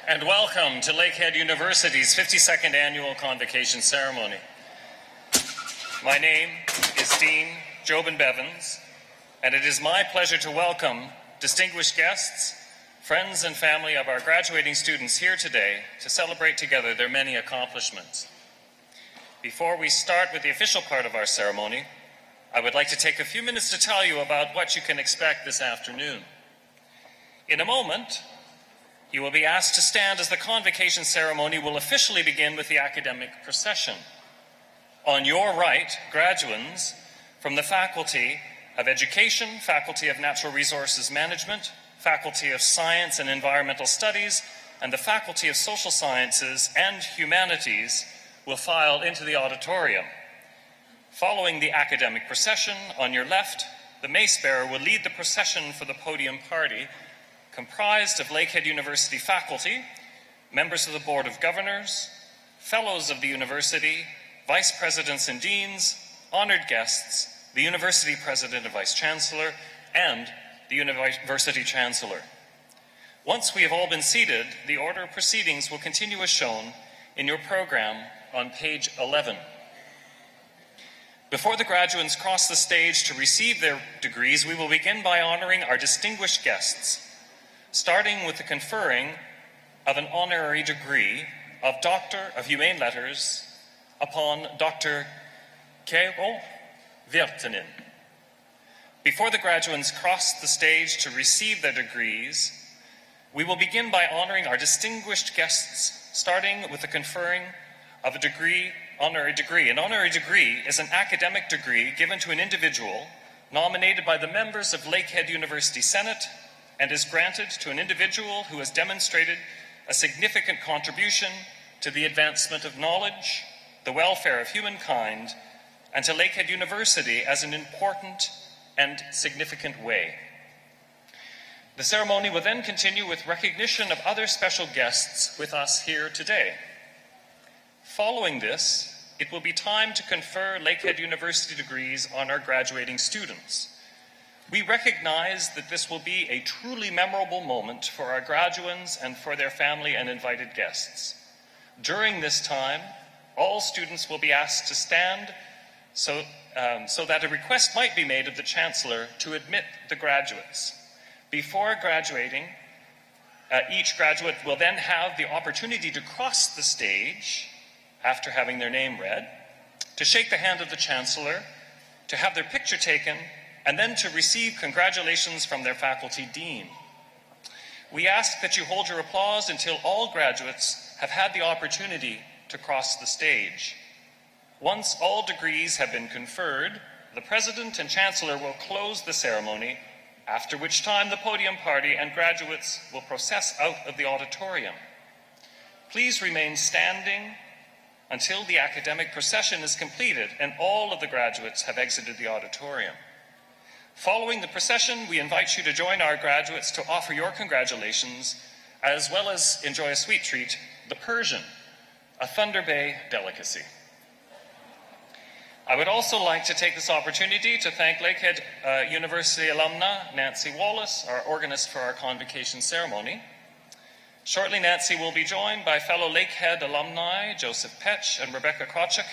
and welcome to Lakehead University's 52nd Annual Convocation Ceremony. My name is Dean Jobin Bevins, and it is my pleasure to welcome distinguished guests, friends and family of our graduating students here today to celebrate together their many accomplishments. Before we start with the official part of our ceremony, I would like to take a few minutes to tell you about what you can expect this afternoon. In a moment, you will be asked to stand as the convocation ceremony will officially begin with the academic procession. On your right, graduands from the Faculty of Education, Faculty of Natural Resources Management, Faculty of Science and Environmental Studies, and the Faculty of Social Sciences and Humanities will file into the auditorium. Following the academic procession, on your left, the mace bearer will lead the procession for the podium party, comprised of Lakehead University faculty, members of the Board of Governors, fellows of the university, vice presidents and deans, honored guests, the university president and vice chancellor, and the university chancellor. Once we have all been seated, the order of proceedings will continue as shown in your program on page 11. Before the graduates cross the stage to receive their degrees, we will begin by honoring our distinguished guests, starting with the conferring of an honorary degree of Doctor of Humane Letters upon Dr. Keo Virtanen. Before the graduates cross the stage to receive their degrees, we will begin by honoring our distinguished guests, starting with the conferring of a honorary degree. An honorary degree is an academic degree given to an individual nominated by the members of Lakehead University Senate and is granted to an individual who has demonstrated a significant contribution to the advancement of knowledge, the welfare of humankind, and to Lakehead University as an important and significant way. The ceremony will then continue with recognition of other special guests with us here today. Following this, it will be time to confer Lakehead University degrees on our graduating students. We recognize that this will be a truly memorable moment for our graduands and for their family and invited guests. During this time, all students will be asked to stand so that a request might be made of the Chancellor to admit the graduates. Before graduating, each graduate will then have the opportunity to cross the stage after having their name read, to shake the hand of the Chancellor, to have their picture taken, and then to receive congratulations from their faculty dean. We ask that you hold your applause until all graduates have had the opportunity to cross the stage. Once all degrees have been conferred, the President and Chancellor will close the ceremony, after which time the podium party and graduates will process out of the auditorium. Please remain standing until the academic procession is completed and all of the graduates have exited the auditorium. Following the procession, we invite you to join our graduates to offer your congratulations, as well as enjoy a sweet treat, the Persian, a Thunder Bay delicacy. I would also like to take this opportunity to thank Lakehead University alumna Nancy Wallace, our organist for our convocation ceremony. Shortly, Nancy will be joined by fellow Lakehead alumni Joseph Petch and Rebecca Krawczyk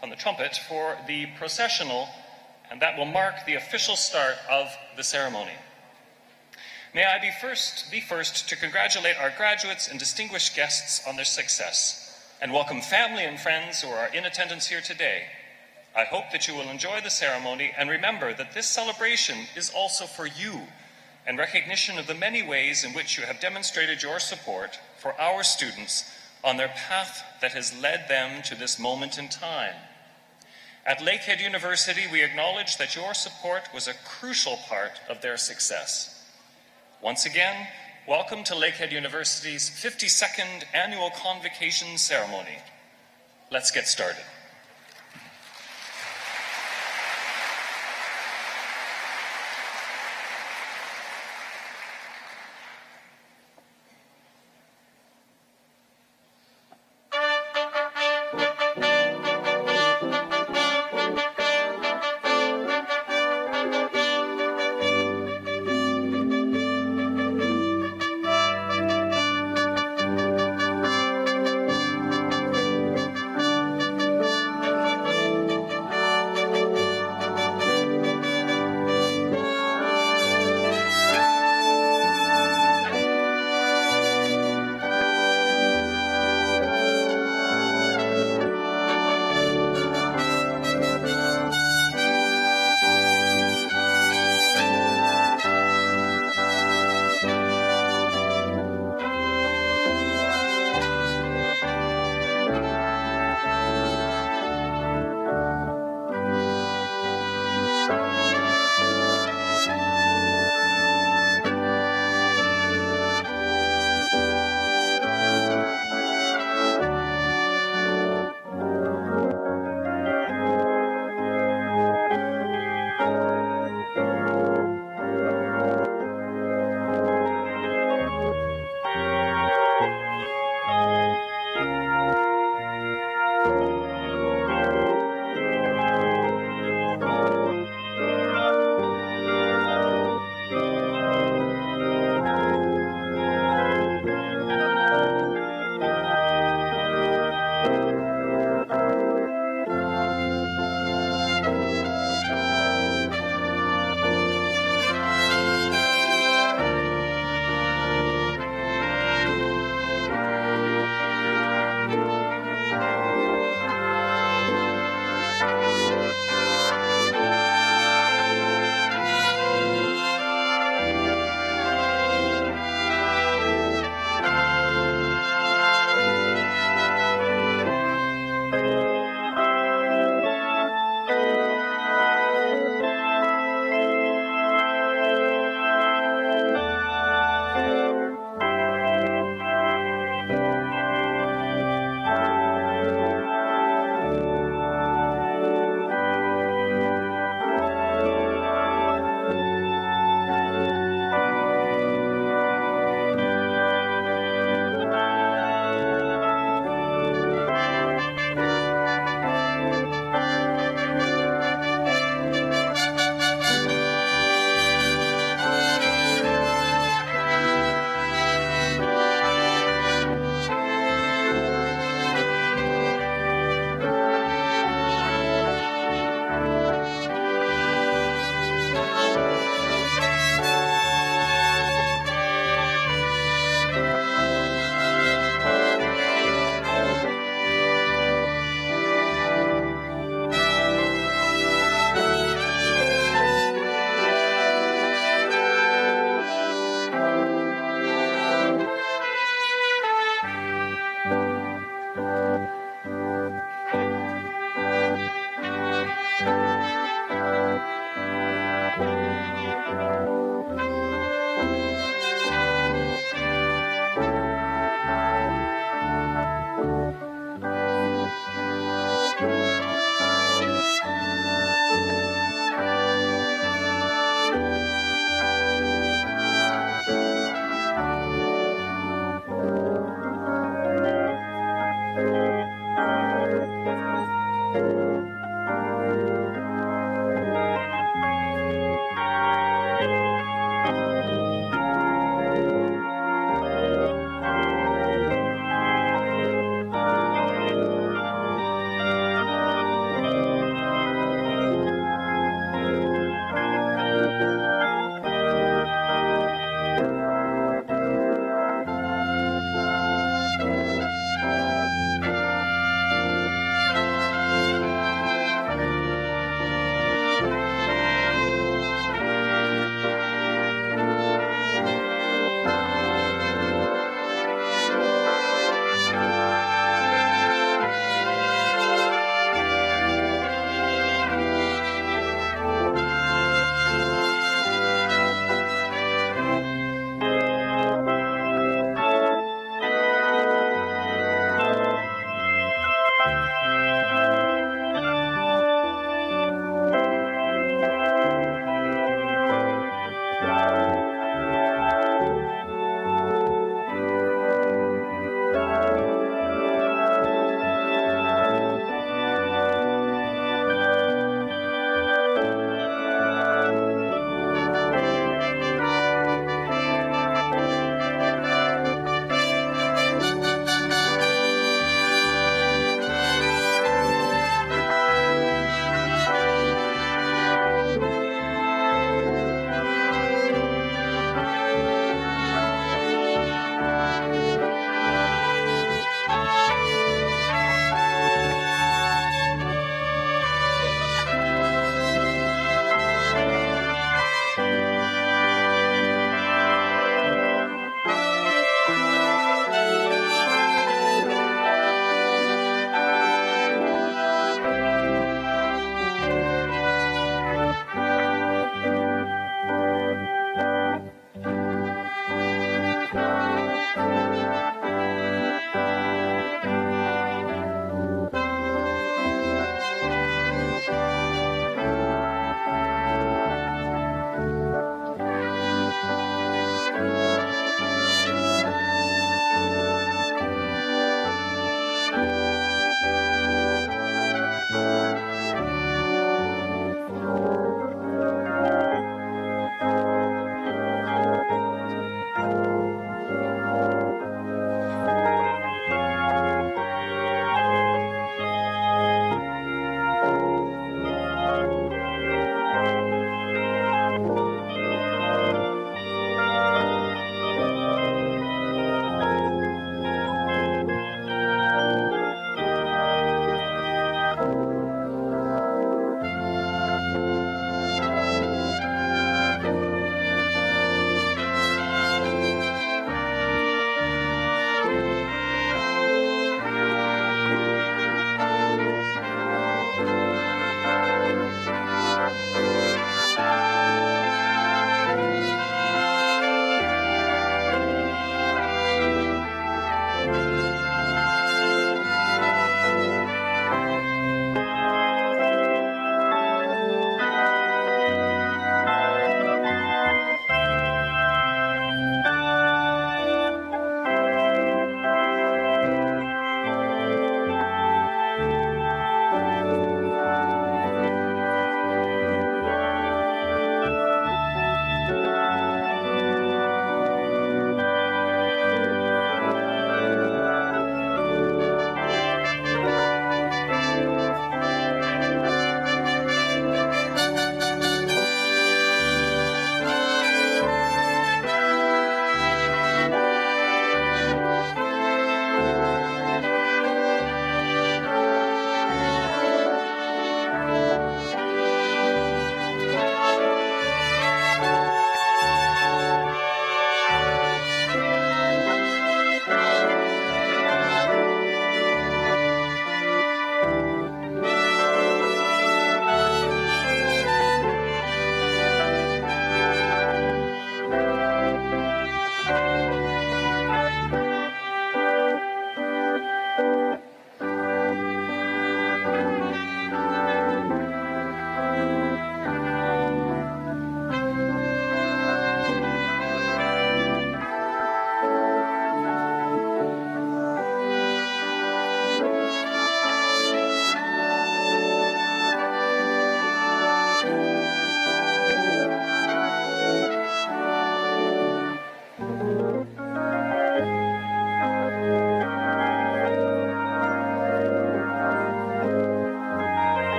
on the trumpet for the processional, and that will mark the official start of the ceremony. May I be first to congratulate our graduates and distinguished guests on their success, and welcome family and friends who are in attendance here today. I hope that you will enjoy the ceremony and remember that this celebration is also for you, and recognition of the many ways in which you have demonstrated your support for our students on their path that has led them to this moment in time. At Lakehead University, we acknowledge that your support was a crucial part of their success. Once again, welcome to Lakehead University's 52nd Annual Convocation Ceremony. Let's get started.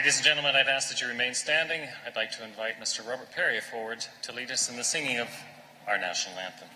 Ladies and gentlemen, I'd ask that you remain standing. I'd like to invite Mr. Robert Perry forward to lead us in the singing of our national anthem.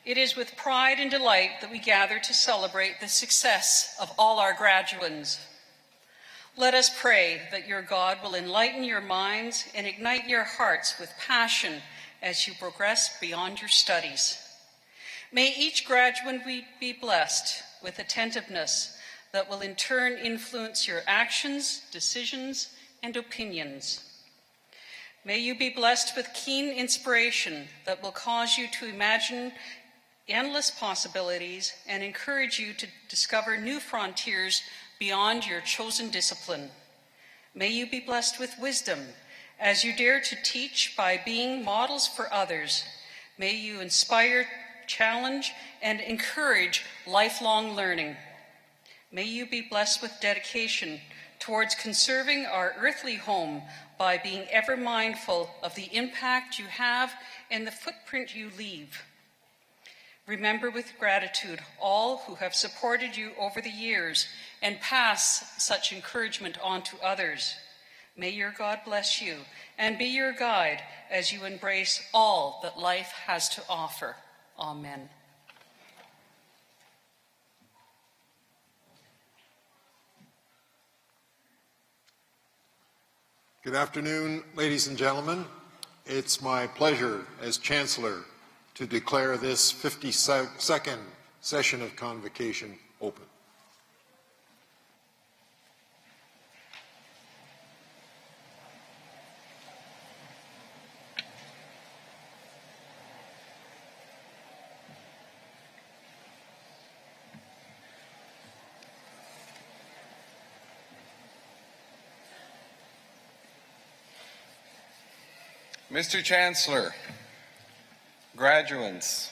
It is with pride and delight that we gather to celebrate the success of all our graduands. Let us pray that your God will enlighten your minds and ignite your hearts with passion as you progress beyond your studies. May each graduate be blessed with attentiveness that will in turn influence your actions, decisions, and opinions. May you be blessed with keen inspiration that will cause you to imagine endless possibilities and encourage you to discover new frontiers beyond your chosen discipline. May you be blessed with wisdom as you dare to teach by being models for others. May you inspire, challenge, and encourage lifelong learning. May you be blessed with dedication towards conserving our earthly home by being ever mindful of the impact you have and the footprint you leave. Remember with gratitude all who have supported you over the years and pass such encouragement on to others. May your God bless you and be your guide as you embrace all that life has to offer. Amen. Good afternoon, ladies and gentlemen. It's my pleasure as Chancellor to declare this 52nd session of Convocation open. Mr. Chancellor, graduates,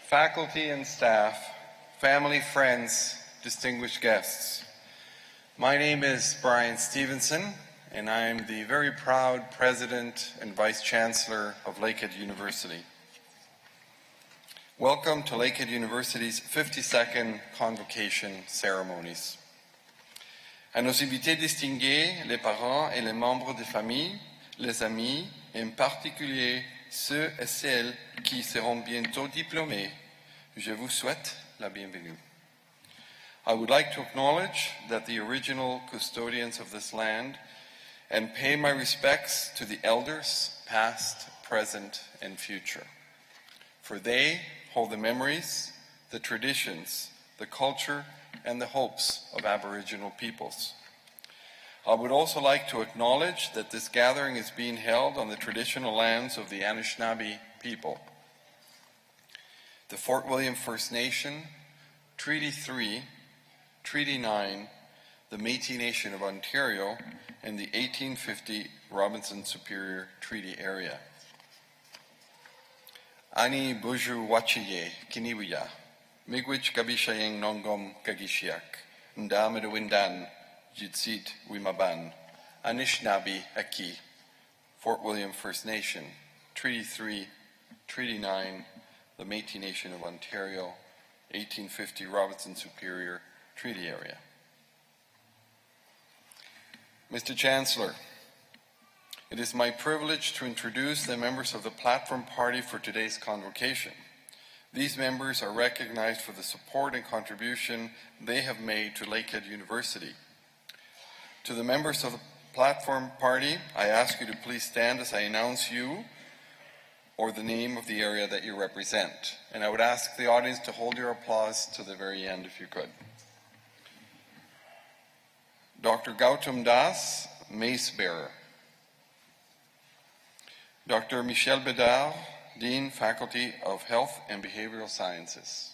faculty and staff, family, friends, distinguished guests. My name is Brian Stevenson, and I am the very proud President and Vice Chancellor of Lakehead University. Welcome to Lakehead University's 52nd Convocation ceremonies. À nos invités distingués, les parents et les membres des familles, les amis, et en particulier ceux et celles qui seront bientôt diplômés, je vous souhaite la bienvenue. I would like to acknowledge that the original custodians of this land and pay my respects to the elders, past, present, and future. For they hold the memories, the traditions, the culture, and the hopes of Aboriginal peoples. I would also like to acknowledge that this gathering is being held on the traditional lands of the Anishinaabe people. The Fort William First Nation, Treaty 3, Treaty 9, the Métis Nation of Ontario, and the 1850 Robinson Superior Treaty Area. Ani Buju Wachiye, Kiniwia, Miigwech Kabishayeng Nongom Kagishiak, Ndamedawindan, Jitsit Wimaban, Anishinaabe Aki, Fort William First Nation, Treaty 3, Treaty 9, the Métis Nation of Ontario, 1850 Robinson Superior Treaty Area. Mr. Chancellor, it is my privilege to introduce the members of the Platform Party for today's convocation. These members are recognized for the support and contribution they have made to Lakehead University. To the members of the Platform Party, I ask you to please stand as I announce you or the name of the area that you represent. And I would ask the audience to hold your applause to the very end if you could. Dr. Gautam Das, Mace Bearer. Dr. Michel Bedard, Dean, Faculty of Health and Behavioral Sciences.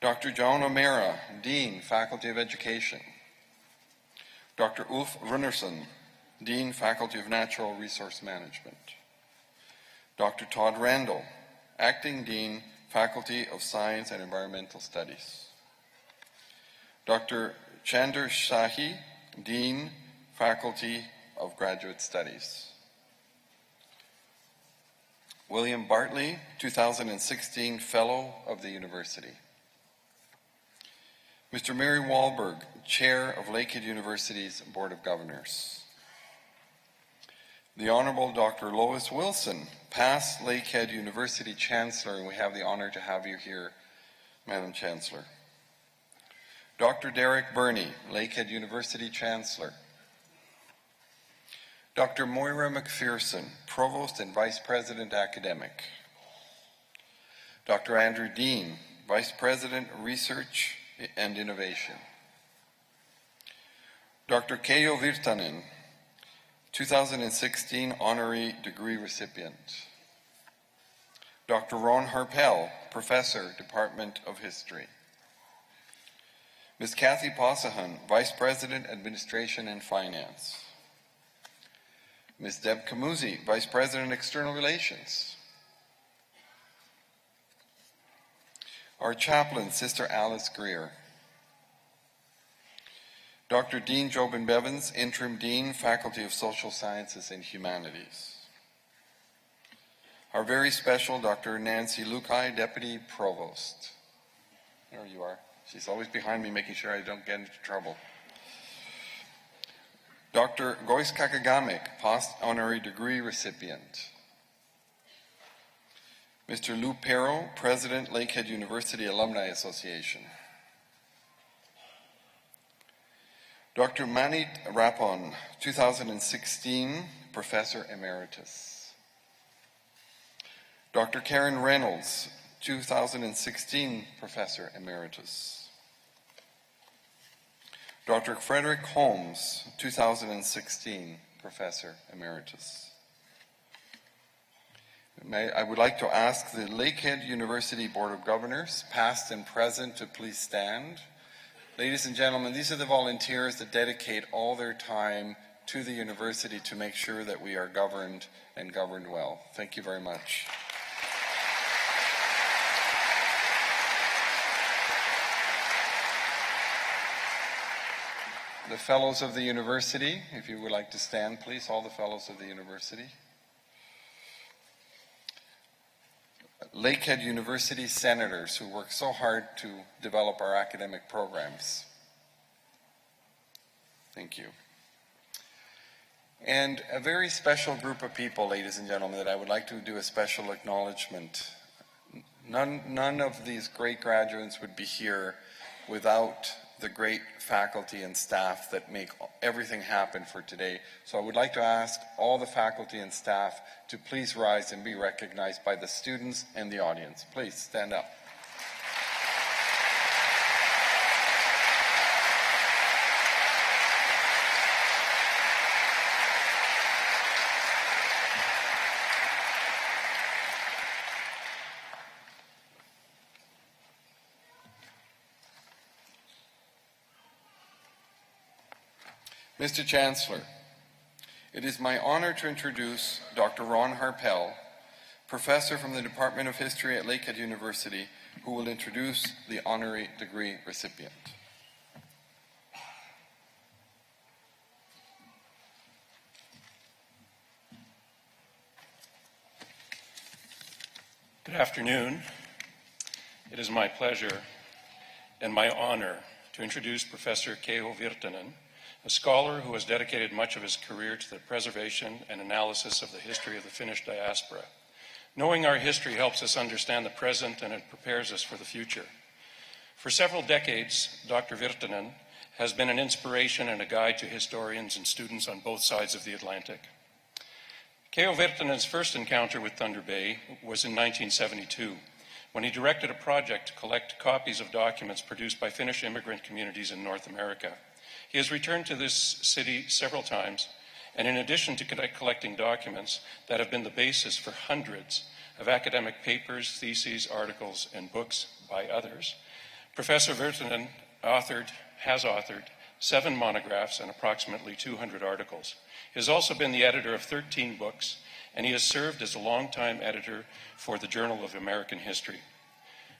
Dr. John O'Meara, Dean, Faculty of Education. Dr. Ulf Runnarsson, Dean, Faculty of Natural Resource Management. Dr. Todd Randall, Acting Dean, Faculty of Science and Environmental Studies. Dr. Chander Shahi, Dean, Faculty of Graduate Studies. William Bartley, 2016 Fellow of the University. Mr. Mary Wahlberg, Chair of Lakehead University's Board of Governors. The Honorable Dr. Lois Wilson, past Lakehead University Chancellor, and we have the honor to have you here, Madam Chancellor. Dr. Derek Burney, Lakehead University Chancellor. Dr. Moira McPherson, Provost and Vice President Academic. Dr. Andrew Dean, Vice President Research and Innovation. Dr. Keijo Virtanen, 2016 Honorary Degree recipient. Dr. Ron Harpel, Professor, Department of History. Ms. Kathy Possahan, Vice President, Administration and Finance. Ms. Deb Camuzzi, Vice President, External Relations. Our chaplain, Sister Alice Greer. Dr. Dean Jobin Bevans, Interim Dean, Faculty of Social Sciences and Humanities. Our very special Dr. Nancy Lukai, Deputy Provost. There you are. She's always behind me making sure I don't get into trouble. Dr. Gois Kakagamek, Post-Honorary Degree recipient. Mr. Lou Perro, President, Lakehead University Alumni Association. Dr. Manit Rapon, 2016 Professor Emeritus. Dr. Karen Reynolds, 2016 Professor Emeritus. Dr. Frederick Holmes, 2016 Professor Emeritus. I would like to ask the Lakehead University Board of Governors, past and present, to please stand. Ladies and gentlemen, these are the volunteers that dedicate all their time to the university to make sure that we are governed and governed well. Thank you very much. The Fellows of the University, if you would like to stand, please, all the Fellows of the University. Lakehead University Senators who work so hard to develop our academic programs. Thank you. And a very special group of people, ladies and gentlemen, that I would like to do a special acknowledgement. None of these great graduates would be here without the great faculty and staff that make everything happen for today. So I would like to ask all the faculty and staff to please rise and be recognized by the students and the audience. Please stand up. Mr. Chancellor, it is my honor to introduce Dr. Ron Harpel, Professor from the Department of History at Lakehead University, who will introduce the honorary degree recipient. Good afternoon. It is my pleasure and my honor to introduce Professor Keijo Virtanen, a scholar who has dedicated much of his career to the preservation and analysis of the history of the Finnish diaspora. Knowing our history helps us understand the present, and it prepares us for the future. For several decades, Dr. Virtanen has been an inspiration and a guide to historians and students on both sides of the Atlantic. Keijo Virtanen's first encounter with Thunder Bay was in 1972, when he directed a project to collect copies of documents produced by Finnish immigrant communities in North America. He has returned to this city several times, and in addition to collecting documents that have been the basis for hundreds of academic papers, theses, articles, and books by others, Professor Virtanen has authored 7 monographs and approximately 200 articles. He has also been the editor of 13 books, and he has served as a longtime editor for the Journal of American History.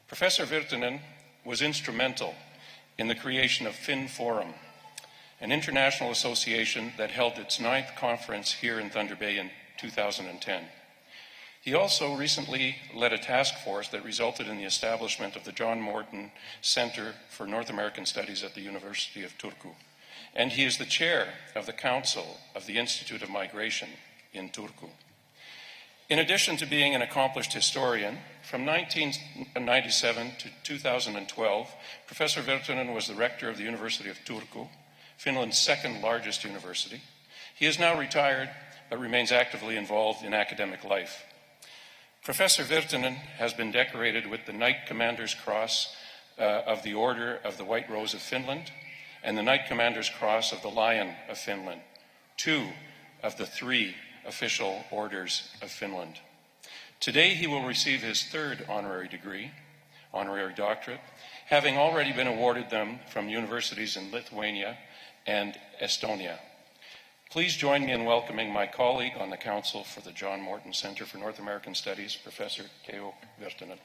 Professor Virtanen was instrumental in the creation of Finn Forum, an international association that held its 9th conference here in Thunder Bay in 2010. He also recently led a task force that resulted in the establishment of the John Morton Center for North American Studies at the University of Turku. And he is the chair of the Council of the Institute of Migration in Turku. In addition to being an accomplished historian, from 1997 to 2012, Professor Virtanen was the rector of the University of Turku, Finland's 2nd largest university. He is now retired, but remains actively involved in academic life. Professor Virtanen has been decorated with the Knight Commander's Cross of the Order of the White Rose of Finland and the Knight Commander's Cross of the Lion of Finland, 2 of the 3 official orders of Finland. Today he will receive his 3rd honorary degree, honorary doctorate, having already been awarded them from universities in Lithuania and Estonia. Please join me in welcoming my colleague on the Council for the John Morton Center for North American Studies, Professor Keijo Virtanen.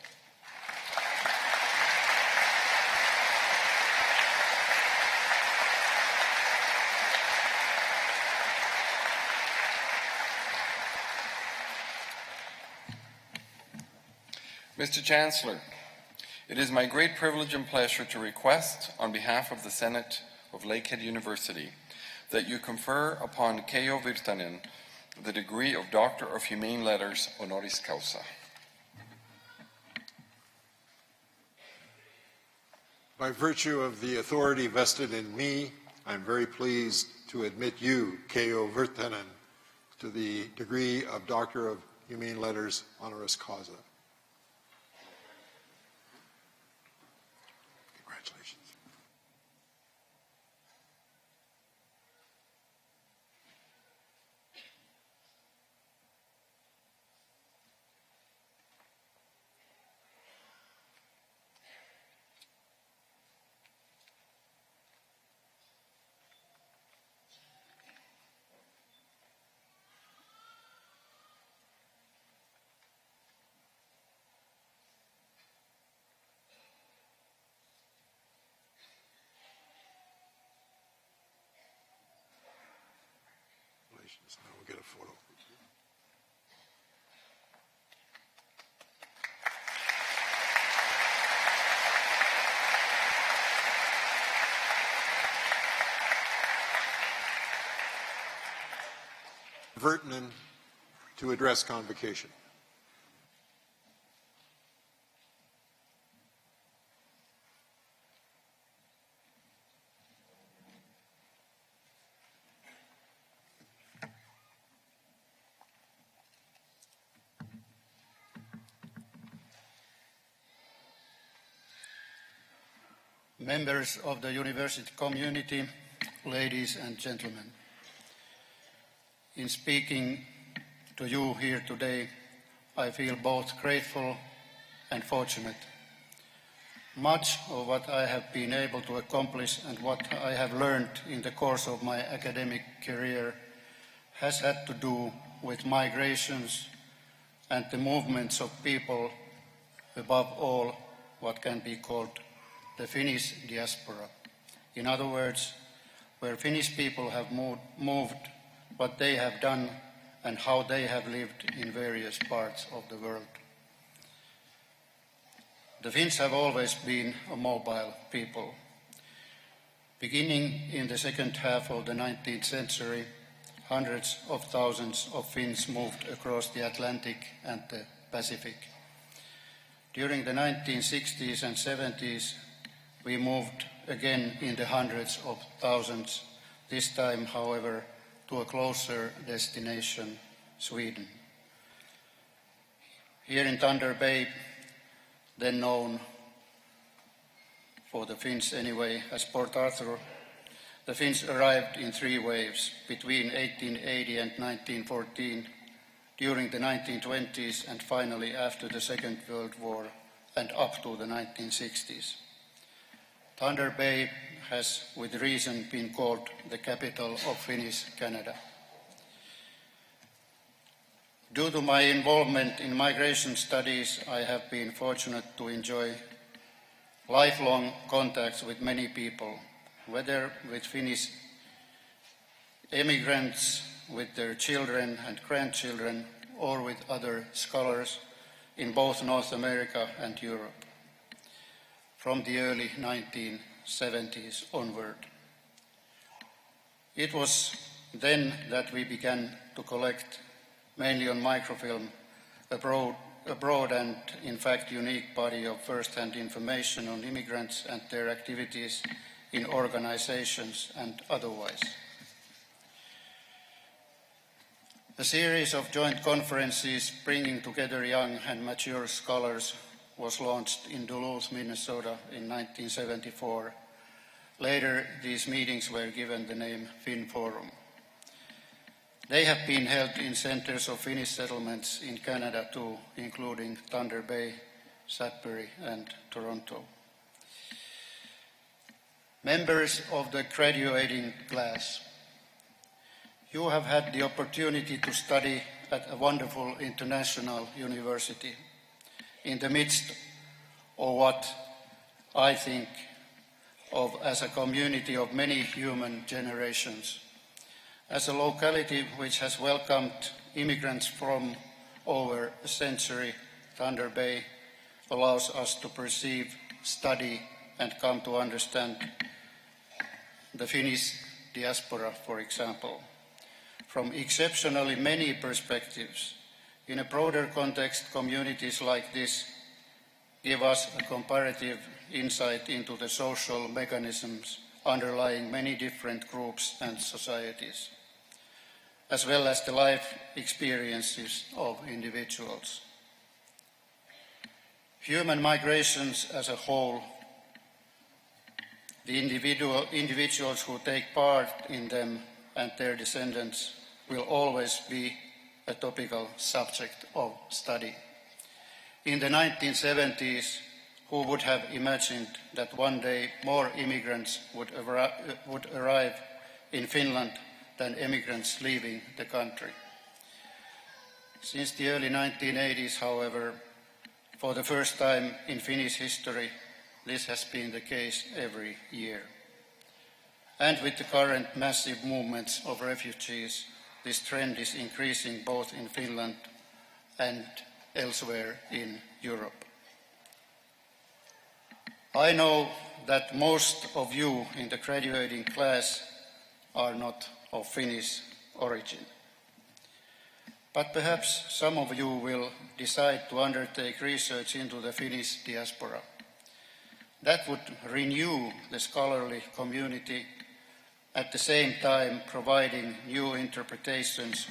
Mr. Chancellor, it is my great privilege and pleasure to request, on behalf of the Senate of Lakehead University, that you confer upon Keijo Virtanen the degree of Doctor of Humane Letters honoris causa. By virtue of the authority vested in me, I'm very pleased to admit you, Keijo Virtanen, to the degree of Doctor of Humane Letters honoris causa. Congratulations. Now we'll get a photo. Virtanen to address convocation. Members of the university community, ladies and gentlemen. In speaking to you here today, I feel both grateful and fortunate. Much of what I have been able to accomplish and what I have learned in the course of my academic career has had to do with migrations and the movements of people, above all, what can be called the Finnish diaspora. In other words, where Finnish people have moved, what they have done, and how they have lived in various parts of the world. The Finns have always been a mobile people. Beginning in the second half of the 19th century, hundreds of thousands of Finns moved across the Atlantic and the Pacific. During the 1960s and 70s, we moved again in the hundreds of thousands, this time, however, to a closer destination, Sweden. Here in Thunder Bay, then known for the Finns anyway as Port Arthur, the Finns arrived in 3 waves between 1880 and 1914, during the 1920s, and finally after the Second World War and up to the 1960s. Thunder Bay has with reason been called the capital of Finnish Canada. Due to my involvement in migration studies, I have been fortunate to enjoy lifelong contacts with many people, whether with Finnish immigrants, with their children and grandchildren, or with other scholars in both North America and Europe, from the early 1970s onward. It was then that we began to collect, mainly on microfilm, a broad and, in fact, unique body of first-hand information on immigrants and their activities in organizations and otherwise. A series of joint conferences bringing together young and mature scholars was launched in Duluth, Minnesota in 1974. Later, these meetings were given the name Finn Forum. They have been held in centers of Finnish settlements in Canada too, including Thunder Bay, Sudbury and Toronto. Members of the graduating class, you have had the opportunity to study at a wonderful international university in the midst of what I think of as a community of many human generations. As a locality which has welcomed immigrants from over a century, Thunder Bay allows us to perceive, study, and come to understand the Finnish diaspora, for example, from exceptionally many perspectives. In a broader context, communities like this give us a comparative insight into the social mechanisms underlying many different groups and societies, as well as the life experiences of individuals. Human migrations as a whole, the individuals who take part in them and their descendants will always be a topical subject of study. In the 1970s, who would have imagined that one day more immigrants would arrive in Finland than immigrants leaving the country? Since the early 1980s, however, for the first time in Finnish history, this has been the case every year. And with the current massive movements of refugees, this trend is increasing both in Finland and elsewhere in Europe. I know that most of you in the graduating class are not of Finnish origin. But perhaps some of you will decide to undertake research into the Finnish diaspora. That would renew the scholarly community, at the same time providing new interpretations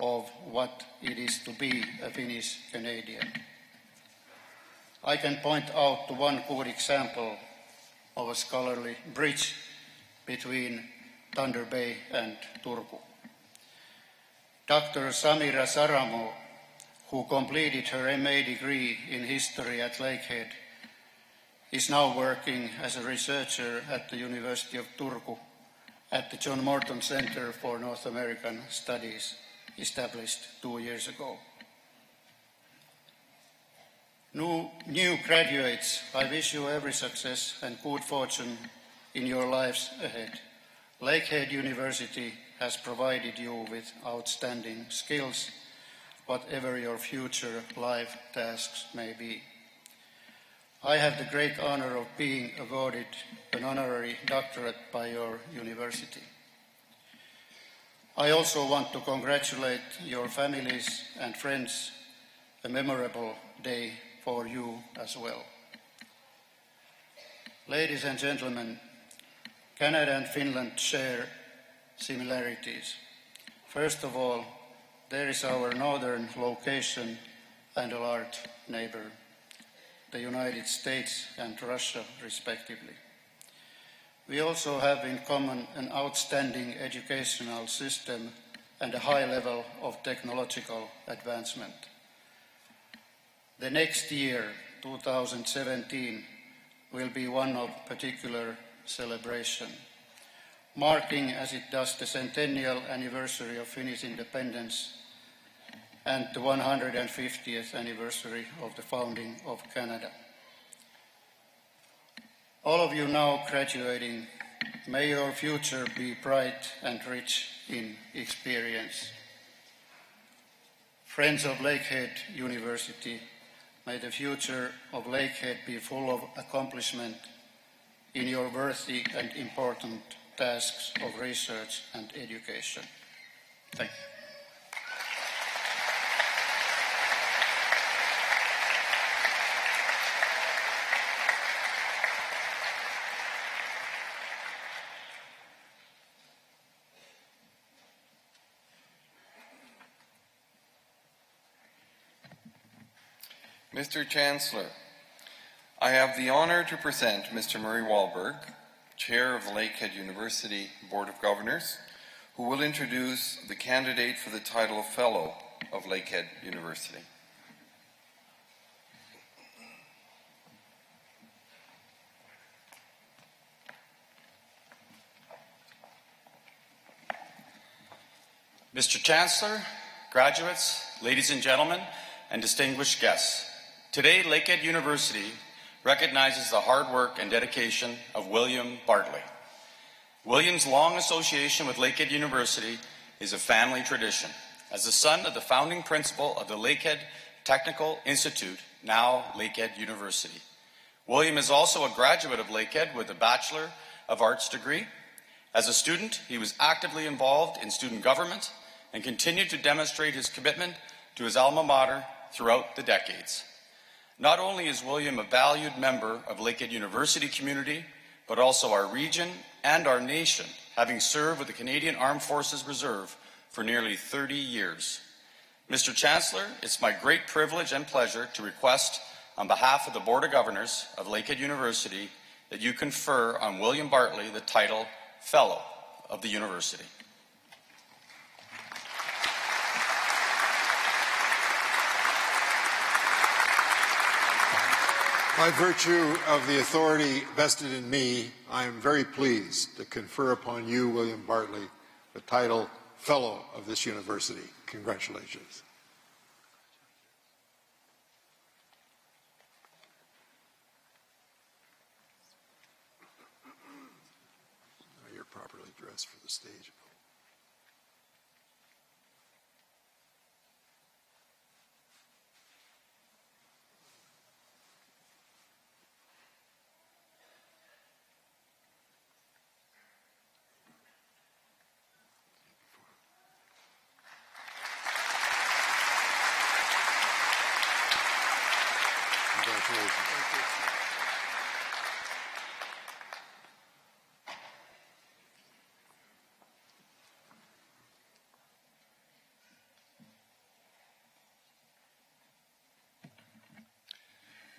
of what it is to be a Finnish Canadian. I can point out to one good example of a scholarly bridge between Thunder Bay and Turku. Dr. Samira Saramo, who completed her MA degree in history at Lakehead, is now working as a researcher at the University of Turku at the John Morton Center for North American Studies, established 2 years ago. New graduates, I wish you every success and good fortune in your lives ahead. Lakehead University has provided you with outstanding skills, whatever your future life tasks may be. I have the great honor of being awarded an honorary doctorate by your university. I also want to congratulate your families and friends, a memorable day for you as well. Ladies and gentlemen, Canada and Finland share similarities. First of all, there is our northern location and a large neighbor, the United States and Russia, respectively. We also have in common an outstanding educational system and a high level of technological advancement. The next year, 2017, will be one of particular celebration, marking as it does the centennial anniversary of Finnish independence and the 150th anniversary of the founding of Canada. All of you now graduating, may your future be bright and rich in experience. Friends of Lakehead University, may the future of Lakehead be full of accomplishment in your worthy and important tasks of research and education. Thank you. Mr. Chancellor, I have the honor to present Mr. Murray Wahlberg, Chair of the Lakehead University Board of Governors, who will introduce the candidate for the title of Fellow of Lakehead University. Mr. Chancellor, graduates, ladies and gentlemen, and distinguished guests, today Lakehead University recognizes the hard work and dedication of William Bartley. William's long association with Lakehead University is a family tradition. As the son of the founding principal of the Lakehead Technical Institute, now Lakehead University. William is also a graduate of Lakehead with a Bachelor of Arts degree. As a student, he was actively involved in student government and continued to demonstrate his commitment to his alma mater throughout the decades. Not only is William a valued member of Lakehead University community, but also our region and our nation, having served with the Canadian Armed Forces Reserve for nearly 30 years. Mr. Chancellor, it's my great privilege and pleasure to request on behalf of the Board of Governors of Lakehead University that you confer on William Bartley the title Fellow of the University. By virtue of the authority vested in me, I am very pleased to confer upon you, William Bartley, the title Fellow of this university. Congratulations. Now you're properly dressed for the stage.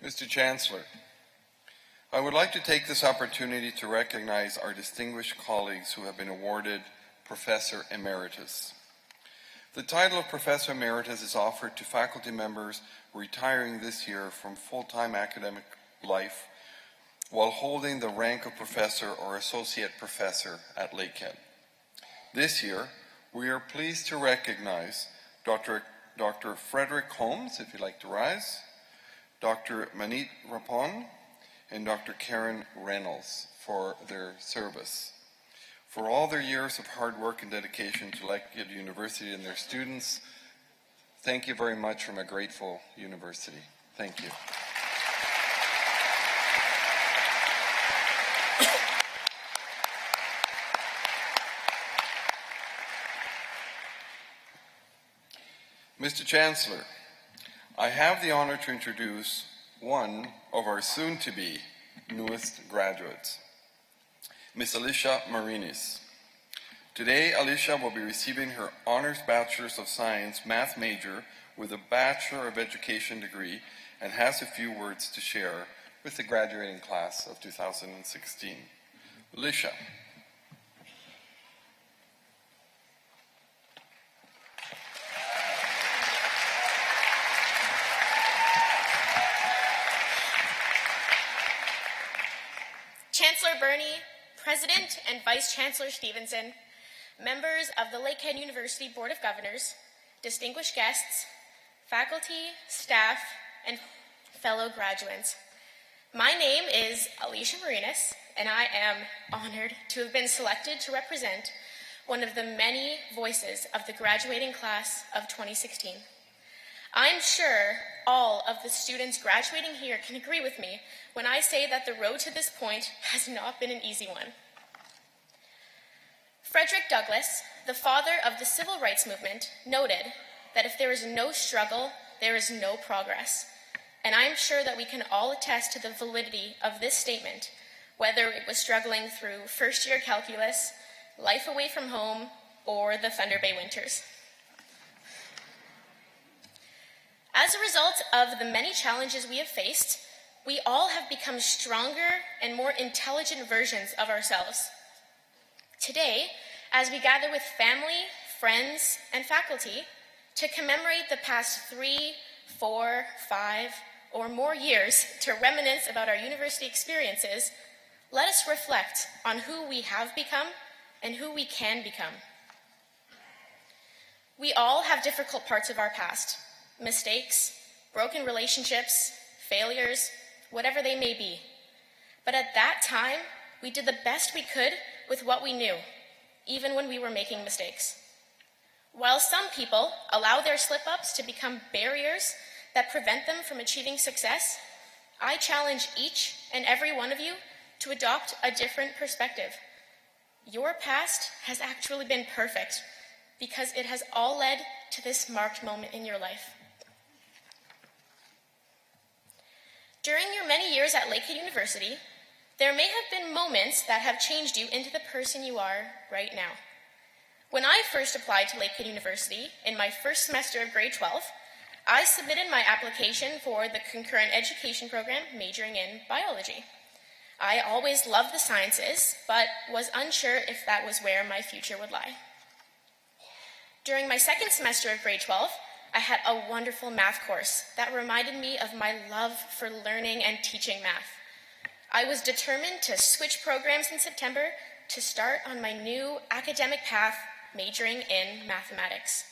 Mr. Chancellor, I would like to take this opportunity to recognize our distinguished colleagues who have been awarded Professor Emeritus. The title of Professor Emeritus is offered to faculty members retiring this year from full-time academic life while holding the rank of professor or associate professor at Lakehead. This year, we are pleased to recognize Dr. Frederick Holmes, if you'd like to rise, Dr. Manit Rapon, and Dr. Karen Reynolds for their service. For all their years of hard work and dedication to Lakehead University and their students, thank you very much from a grateful university. Thank you. Mr. Chancellor, I have the honor to introduce one of our soon-to-be newest graduates, Ms. Alicia Marinis. Today, Alicia will be receiving her Honors Bachelor of Science Math major with a Bachelor of Education degree and has a few words to share with the graduating class of 2016. Alicia. Chancellor Burney, President and Vice Chancellor Stevenson, members of the Lakehead University Board of Governors, distinguished guests, faculty, staff, and fellow graduates. My name is Alicia Marinis, and I am honored to have been selected to represent one of the many voices of the graduating class of 2016. I'm sure all of the students graduating here can agree with me when I say that the road to this point has not been an easy one. Frederick Douglass, the father of the civil rights movement, noted that if there is no struggle, there is no progress. And I'm sure that we can all attest to the validity of this statement, whether it was struggling through first-year calculus, life away from home, or the Thunder Bay winters. As a result of the many challenges we have faced, we all have become stronger and more intelligent versions of ourselves. Today, as we gather with family, friends, and faculty to commemorate the past 3, 4, 5, or more years to reminisce about our university experiences, let us reflect on who we have become and who we can become. We all have difficult parts of our past, mistakes, broken relationships, failures, whatever they may be. But at that time, we did the best we could with what we knew, even when we were making mistakes. While some people allow their slip-ups to become barriers that prevent them from achieving success, I challenge each and every one of you to adopt a different perspective. Your past has actually been perfect because it has all led to this marked moment in your life. During your many years at Lakehead University, there may have been moments that have changed you into the person you are right now. When I first applied to Lakehead University in my first semester of grade 12, I submitted my application for the Concurrent education program majoring in biology. I always loved the sciences, but was unsure if that was where my future would lie. During my second semester of grade 12, I had a wonderful math course that reminded me of my love for learning and teaching math. I was determined to switch programs in September to start on my new academic path majoring in mathematics.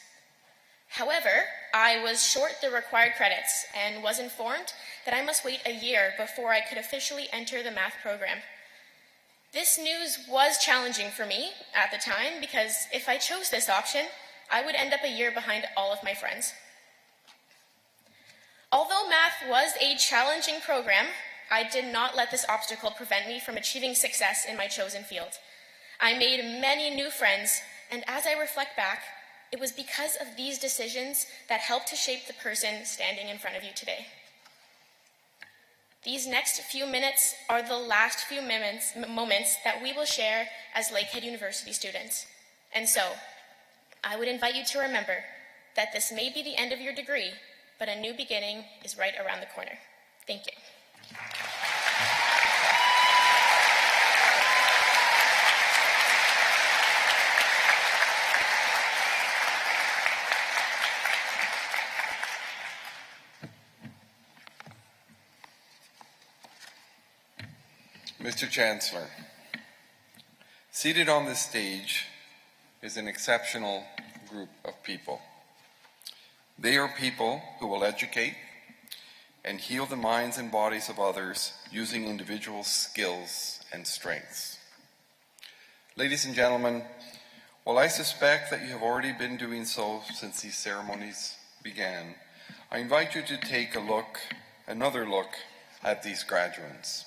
However, I was short the required credits and was informed that I must wait a year before I could officially enter the math program. This news was challenging for me at the time because if I chose this option, I would end up a year behind all of my friends. Although math was a challenging program, I did not let this obstacle prevent me from achieving success in my chosen field. I made many new friends, and as I reflect back, it was because of these decisions that helped to shape the person standing in front of you today. These next few minutes are the last few moments that we will share as Lakehead University students. And so, I would invite you to remember that this may be the end of your degree, but a new beginning is right around the corner. Thank you. Mr. Chancellor, seated on this stage is an exceptional group of people. They are people who will educate and heal the minds and bodies of others using individual skills and strengths. Ladies and gentlemen, while I suspect that you have already been doing so since these ceremonies began, I invite you to take another look at these graduates.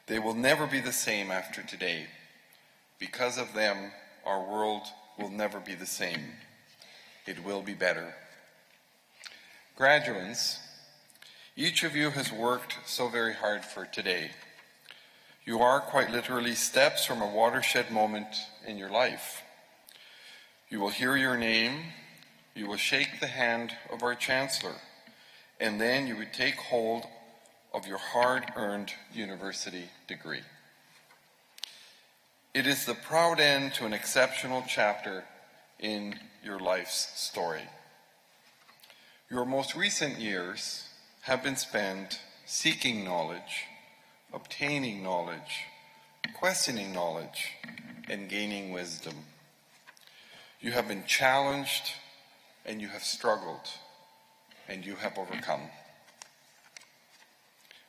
They will never be the same after today. Because of them, our world will never be the same. It will be better. Graduates, each of you has worked so very hard for today. You are quite literally steps from a watershed moment in your life. You will hear your name, you will shake the hand of our Chancellor, and then you would take hold of your hard-earned university degree. It is the proud end to an exceptional chapter in your life's story. Your most recent years have been spent seeking knowledge, obtaining knowledge, questioning knowledge, and gaining wisdom. You have been challenged, and you have struggled, and you have overcome.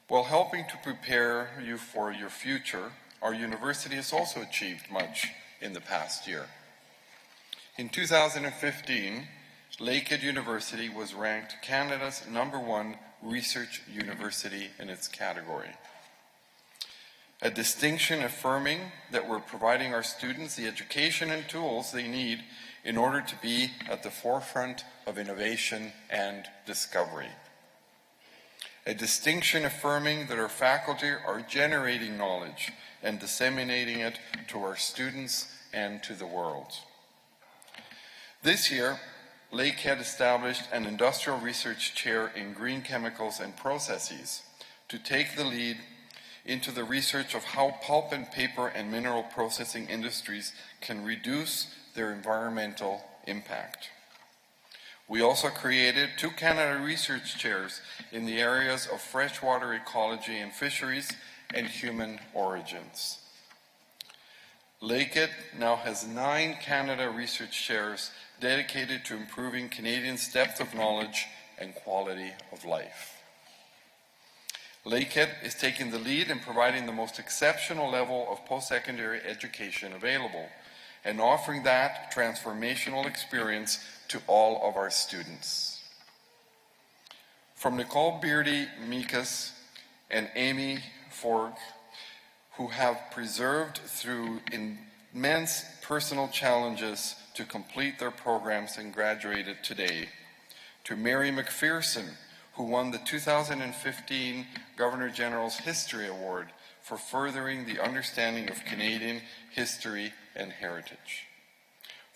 While helping to prepare you for your future, our university has also achieved much in the past year. In 2015, Lakehead University was ranked Canada's #1 research university in its category. A distinction affirming that we're providing our students the education and tools they need in order to be at the forefront of innovation and discovery. A distinction affirming that our faculty are generating knowledge and disseminating it to our students and to the world. This year, Lakehead established an industrial research chair in green chemicals and processes to take the lead into the research of how pulp and paper and mineral processing industries can reduce their environmental impact. We also created 2 Canada Research Chairs in the areas of freshwater ecology and fisheries and human origins. Lakehead now has 9 Canada Research Chairs dedicated to improving Canadians' depth of knowledge and quality of life. Lakehead is taking the lead in providing the most exceptional level of post-secondary education available and offering that transformational experience to all of our students. From Nicole Beardy-Mikas and Amy Forg, who have persevered through immense personal challenges to complete their programs and graduated today, to Mary McPherson, who won the 2015 Governor General's History Award for furthering the understanding of Canadian history and heritage.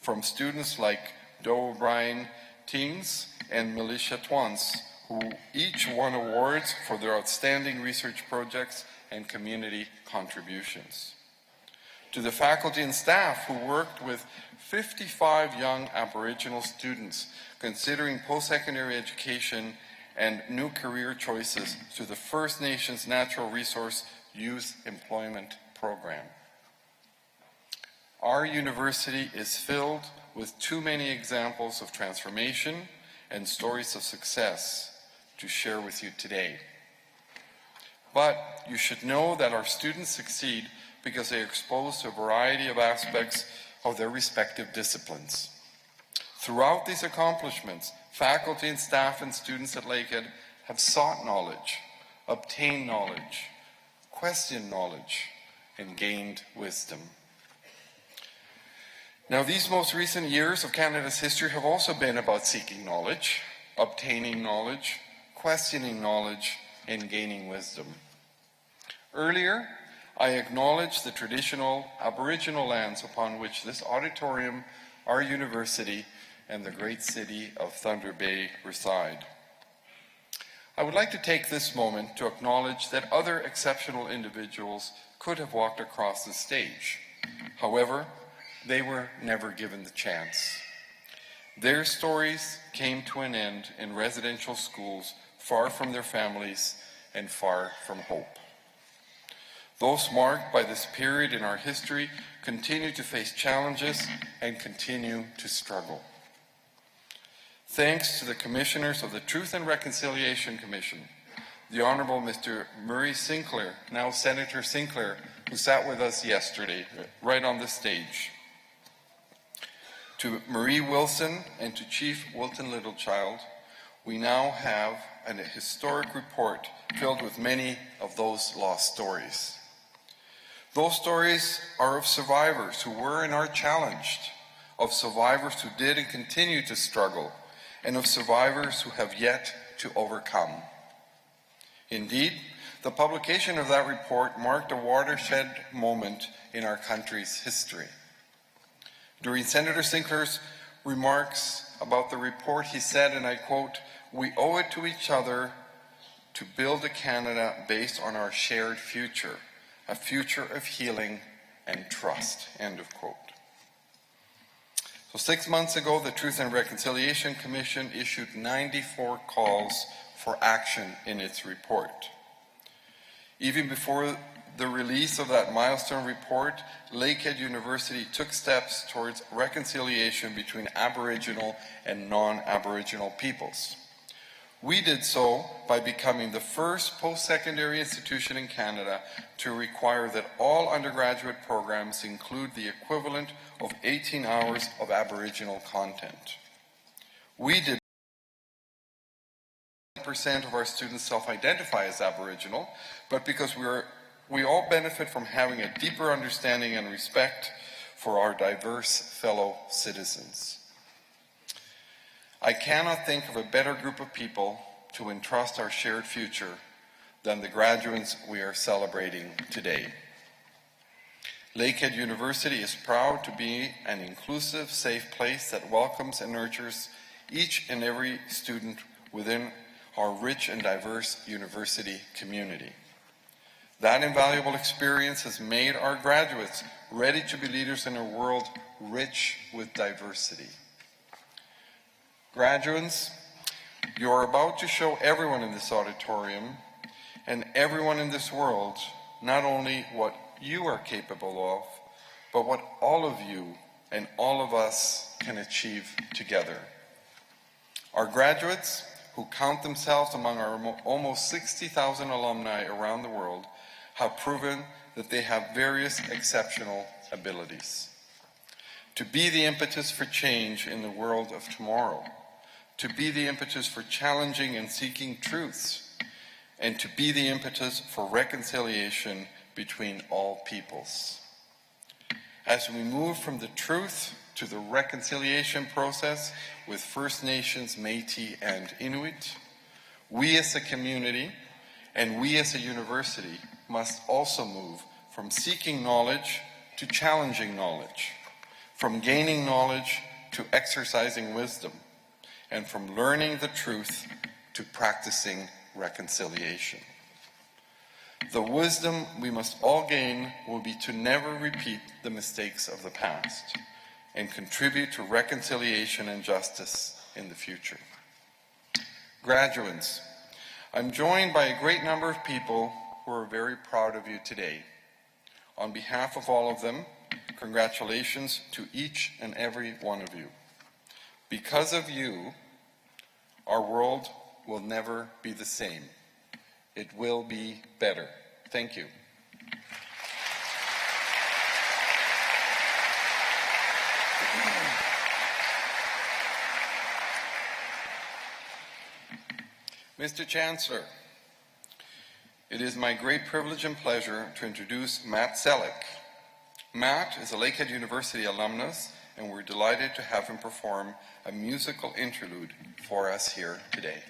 From students like Doe O'Brien Tings and Militia Twans, who each won awards for their outstanding research projects and community contributions. To the faculty and staff who worked with 55 young Aboriginal students considering post-secondary education and new career choices through the First Nations Natural Resource Youth Employment Program. Our university is filled with too many examples of transformation and stories of success to share with you today. But you should know that our students succeed because they are exposed to a variety of aspects of their respective disciplines. Throughout these accomplishments, faculty and staff and students at Lakehead have sought knowledge, obtained knowledge, questioned knowledge, and gained wisdom. Now, these most recent years of Canada's history have also been about seeking knowledge, obtaining knowledge, questioning knowledge, and gaining wisdom. Earlier, I acknowledged the traditional Aboriginal lands upon which this auditorium, our university, and the great city of Thunder Bay reside. I would like to take this moment to acknowledge that other exceptional individuals could have walked across the stage. However, they were never given the chance. Their stories came to an end in residential schools far from their families and far from hope. Those marked by this period in our history continue to face challenges and continue to struggle. Thanks to the commissioners of the Truth and Reconciliation Commission, the Honourable Mr. Murray Sinclair, now Senator Sinclair, who sat with us yesterday, right on the stage, to Marie Wilson and to Chief Wilton Littlechild, we now have a historic report filled with many of those lost stories. Those stories are of survivors who were and are challenged, of survivors who did and continue to struggle, and of survivors who have yet to overcome. Indeed, the publication of that report marked a watershed moment in our country's history. During Senator Sinclair's remarks about the report, he said, and I quote, "We owe it to each other to build a Canada based on our shared future, a future of healing and trust," end of quote. So 6 months ago, the Truth and Reconciliation Commission issued 94 calls for action in its report. Even before the release of that milestone report, Lakehead University took steps towards reconciliation between Aboriginal and non-Aboriginal peoples. We did so by becoming the first post-secondary institution in Canada to require that all undergraduate programs include the equivalent of 18 hours of Aboriginal content. We did 90% of our students self-identify as Aboriginal, but because we all benefit from having a deeper understanding and respect for our diverse fellow citizens. I cannot think of a better group of people to entrust our shared future than the graduates we are celebrating today. Lakehead University is proud to be an inclusive, safe place that welcomes and nurtures each and every student within our rich and diverse university community. That invaluable experience has made our graduates ready to be leaders in a world rich with diversity. Graduates, you're about to show everyone in this auditorium and everyone in this world not only what you are capable of, but what all of you and all of us can achieve together. Our graduates, who count themselves among our almost 60,000 alumni around the world, have proven that they have various exceptional abilities. To be the impetus for change in the world of tomorrow, to be the impetus for challenging and seeking truths, and to be the impetus for reconciliation between all peoples. As we move from the truth to the reconciliation process with First Nations, Métis, and Inuit, we as a community and we as a university must also move from seeking knowledge to challenging knowledge, from gaining knowledge to exercising wisdom, and from learning the truth to practicing reconciliation. The wisdom we must all gain will be to never repeat the mistakes of the past and contribute to reconciliation and justice in the future. Graduates, I'm joined by a great number of people who are very proud of you today. On behalf of all of them, congratulations to each and every one of you. Because of you, our world will never be the same. It will be better. Thank you. Mr. Chancellor, it is my great privilege and pleasure to introduce Matt Selleck. Matt is a Lakehead University alumnus, and we're delighted to have him perform a musical interlude for us here today.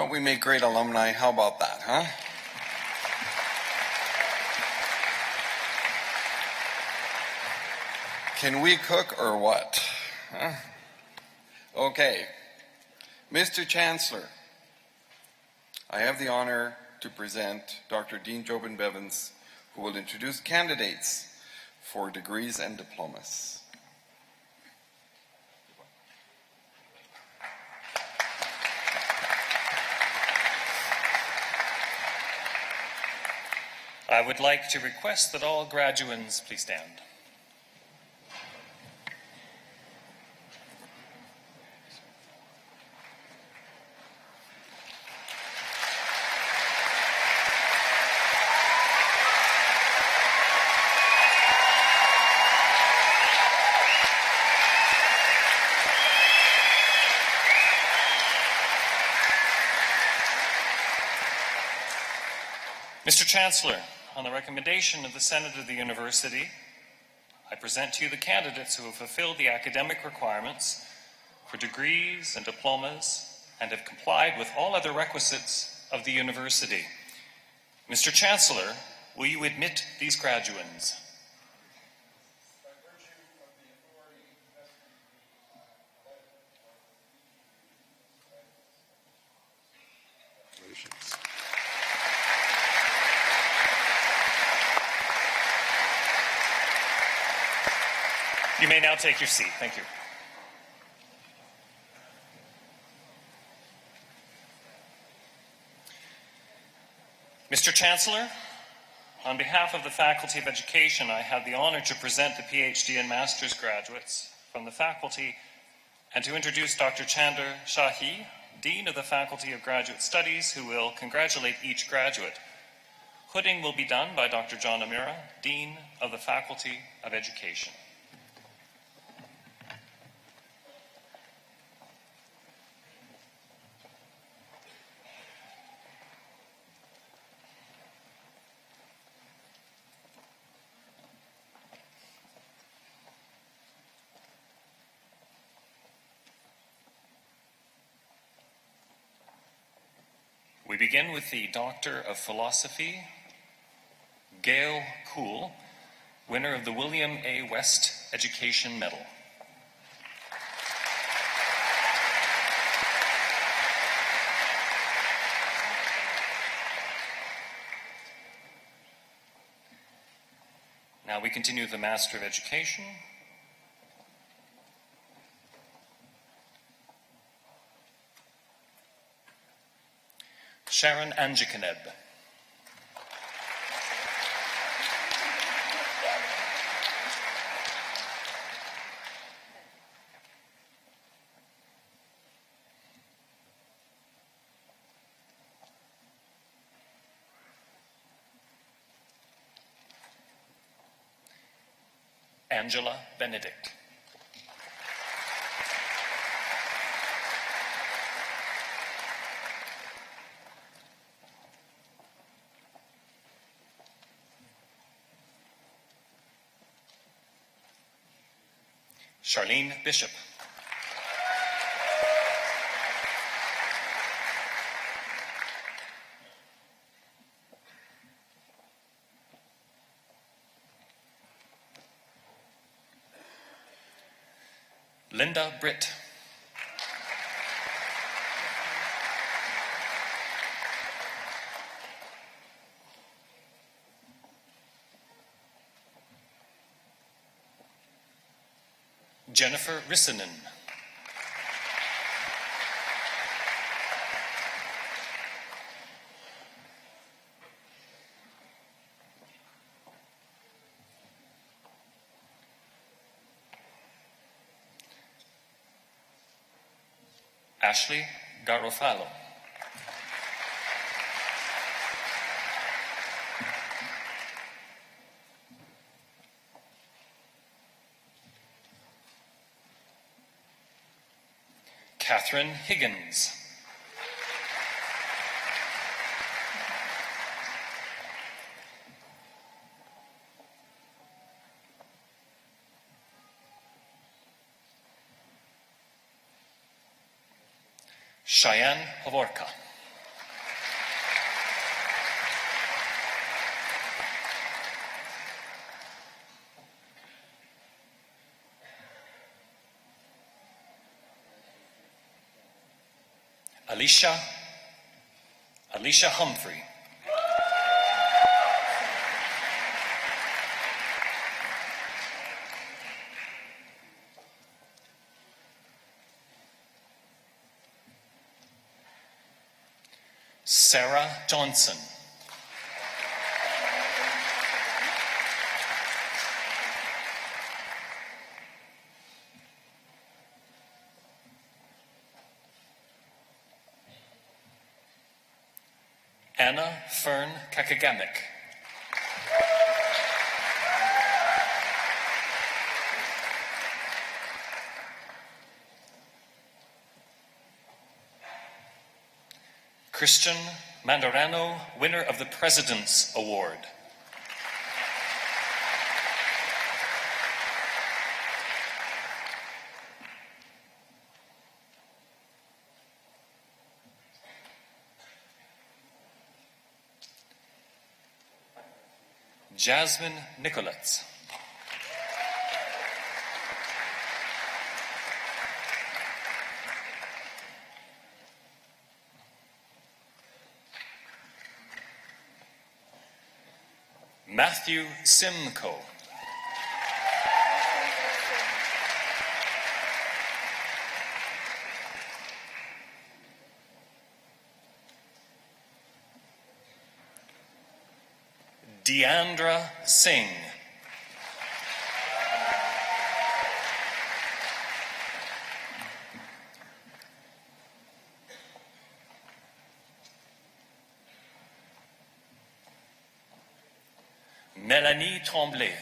Don't we make great alumni? How about that, huh? Can we cook or what? Huh? Okay. Mr. Chancellor, I have the honor to present Dr. Dean Jobin Bevans, who will introduce candidates for degrees and diplomas. I would like to request that all graduands please stand. Mr. Chancellor, on the recommendation of the Senate of the University, I present to you the candidates who have fulfilled the academic requirements for degrees and diplomas and have complied with all other requisites of the University. Mr. Chancellor, will you admit these graduands? You may now take your seat. Thank you. Mr. Chancellor, on behalf of the Faculty of Education, I have the honor to present the PhD and Master's graduates from the faculty and to introduce Dr. Chander Shahi, Dean of the Faculty of Graduate Studies, who will congratulate each graduate. Hooding will be done by Dr. John Amira, Dean of the Faculty of Education. We begin with the Doctor of Philosophy, Gail Kuhl, winner of the William A. West Education Medal. Now we continue with the Master of Education, Sharon Anjikaneb. Angela Benedict. Charlene Bishop. Linda Britt. Jennifer Rissanen. Ashley Garofalo. Catherine Higgins. Cheyenne Havorka. Alicia Humphrey. Sarah Johnson. Anna Fern Kakagamek. Christian Mandarano, winner of the President's Award. Jasmine Nicolets. Matthew Simcoe. Deandra Singh. Mélanie Tremblay.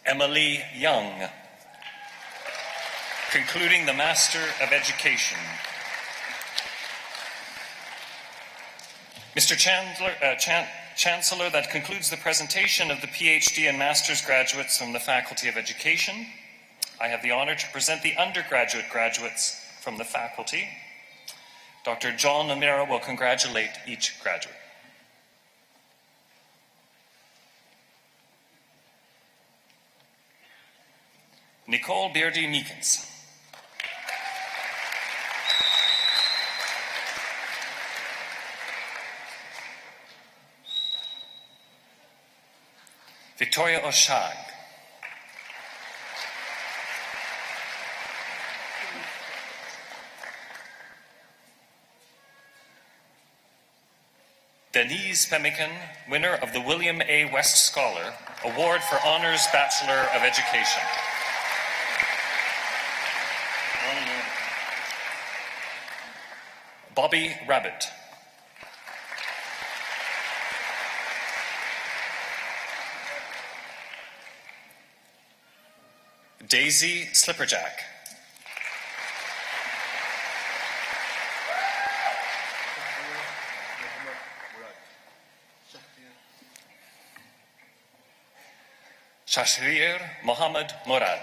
Emily Young, concluding the Master of Education. Mr. Chancellor, that concludes the presentation of the PhD and Master's graduates from the Faculty of Education. I have the honor to present the undergraduate graduates from the faculty. Dr. John O'Meara will congratulate each graduate. Nicole Beardy Meekins. Victoria Oshag. Denise Pemmican, winner of the William A. West Scholar Award for Honors Bachelor of Education. Bobby Rabbit. Daisy Slipperjack. Shashrir Mohammed Murad.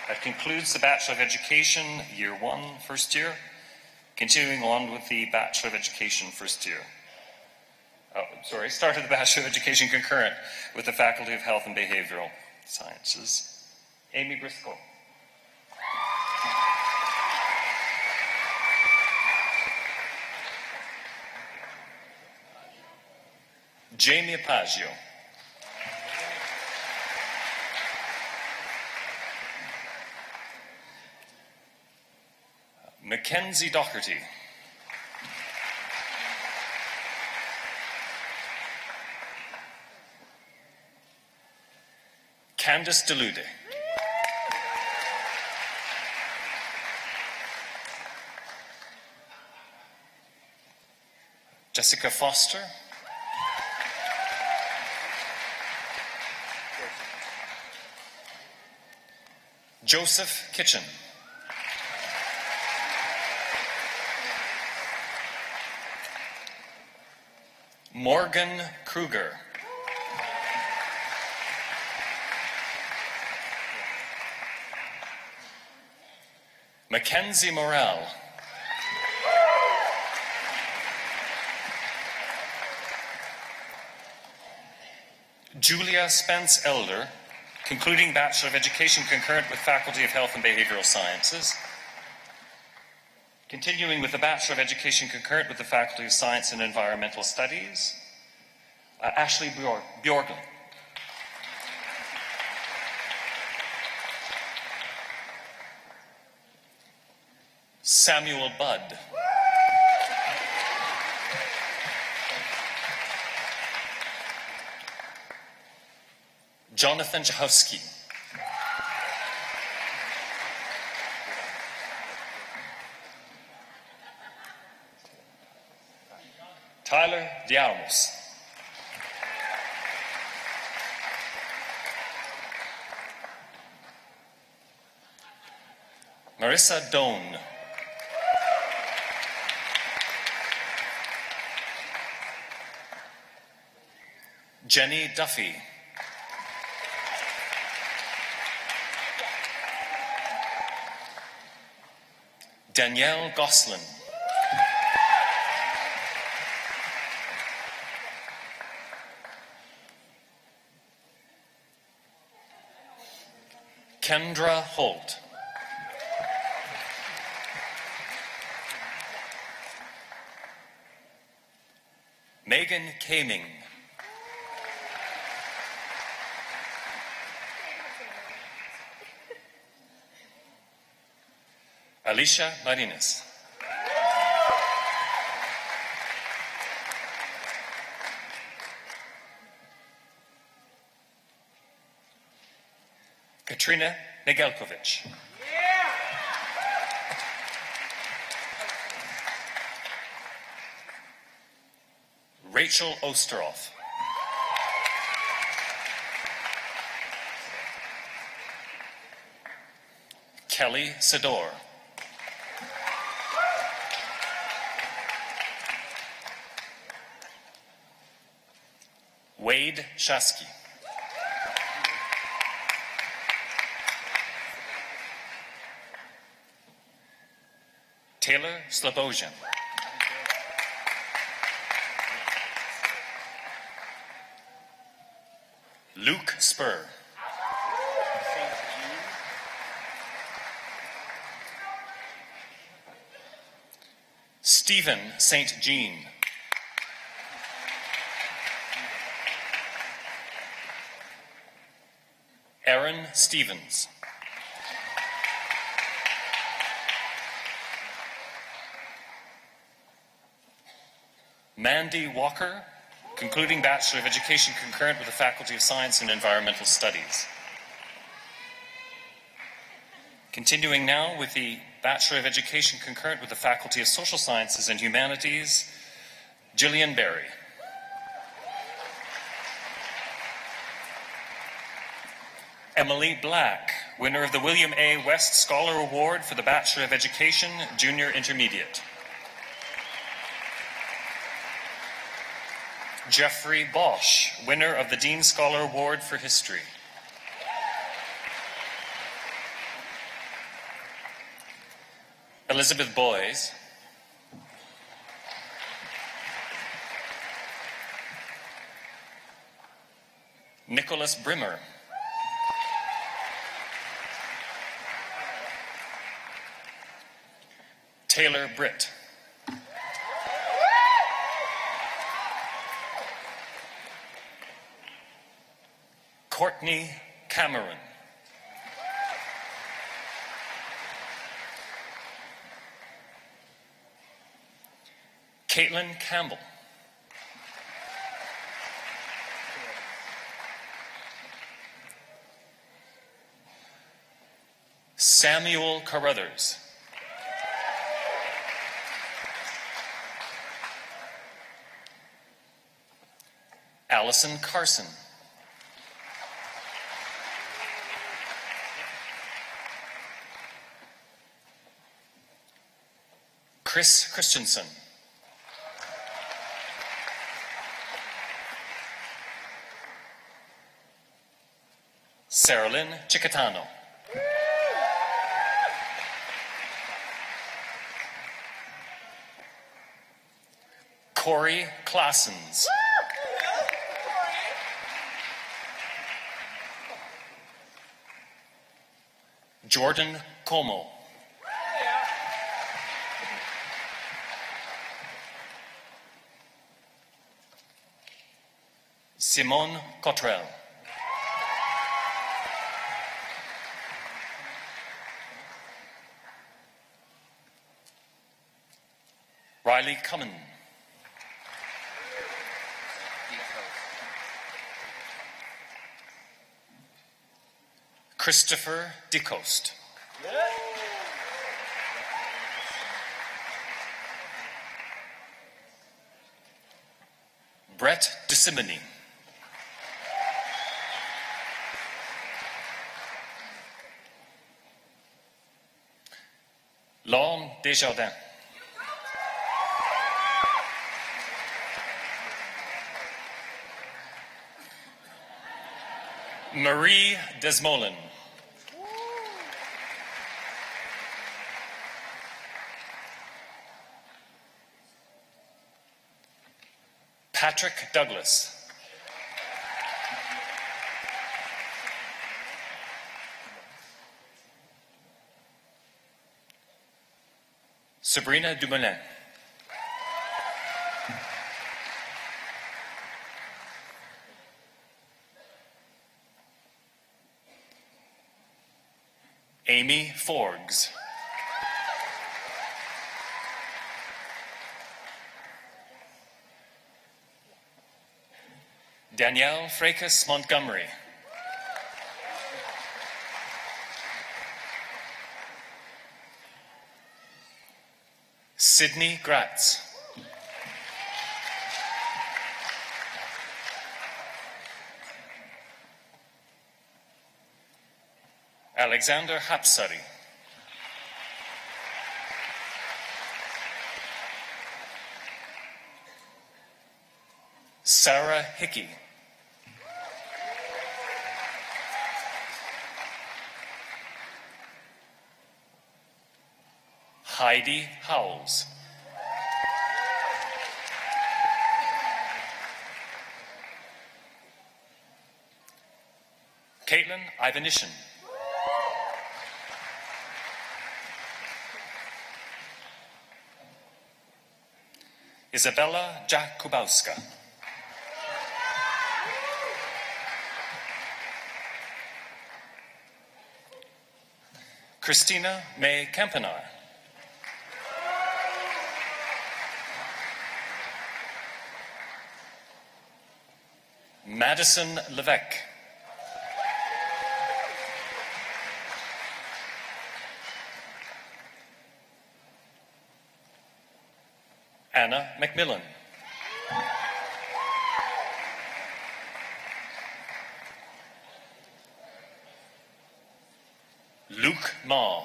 That concludes the Bachelor of Education Year 1, first year. Continuing on with the Bachelor of Education first year. Started the Bachelor of Education concurrent with the Faculty of Health and Behavioral Sciences. Amy Briscoe. Jamie Apagio. Mackenzie Doherty. Candice Delude. Jessica Foster. Joseph Kitchen. Morgan Kruger. Mackenzie Morrell. Julia Spence Elder, concluding Bachelor of Education concurrent with Faculty of Health and Behavioral Sciences. Continuing with the Bachelor of Education concurrent with the Faculty of Science and Environmental Studies, Ashley Bjorgen. Samuel Budd. Jonathan Jahowski. Tyler Diarmos. Marissa Doan. Jenny Duffy. Danielle Goslin. Kendra Holt. Megan Kaming. Alicia Marinas. Katrina Negelkovic. Rachel Osteroff. Kelly Sador. Wade Shasky. Taylor Slobosian. Luke Spur. Stephen St. Jean. Aaron Stevens. Mandy Walker, concluding Bachelor of Education concurrent with the Faculty of Science and Environmental Studies. Continuing now with the Bachelor of Education concurrent with the Faculty of Social Sciences and Humanities, Gillian Berry. Emily Black, winner of the William A. West Scholar Award for the Bachelor of Education, Junior Intermediate. Jeffrey Bosch, winner of the Dean Scholar Award for History. Elizabeth Boys. Nicholas Brimmer. Taylor Britt. Courtney Cameron. Caitlin Campbell. Samuel Carruthers. Allison Carson. Chris Christensen. Saralyn Chicatano. Corey Classens. Jordan Como. Simone Cottrell. Riley Cummin. Christopher DeCoste. Brett DeSimony. Lorne Desjardins. Marie Desmolin. Patrick Douglas. Sabrina Dumoulin. Amy Forgs. Danielle Freitas Montgomery. Sydney Gratz. Alexander Hapsari. Sarah Hickey. Heidi Howells. Caitlin Ivanishin. Isabella Jakubowska. Christina May Kempenaar. Madison Levesque. Anna McMillan. Luke Ma.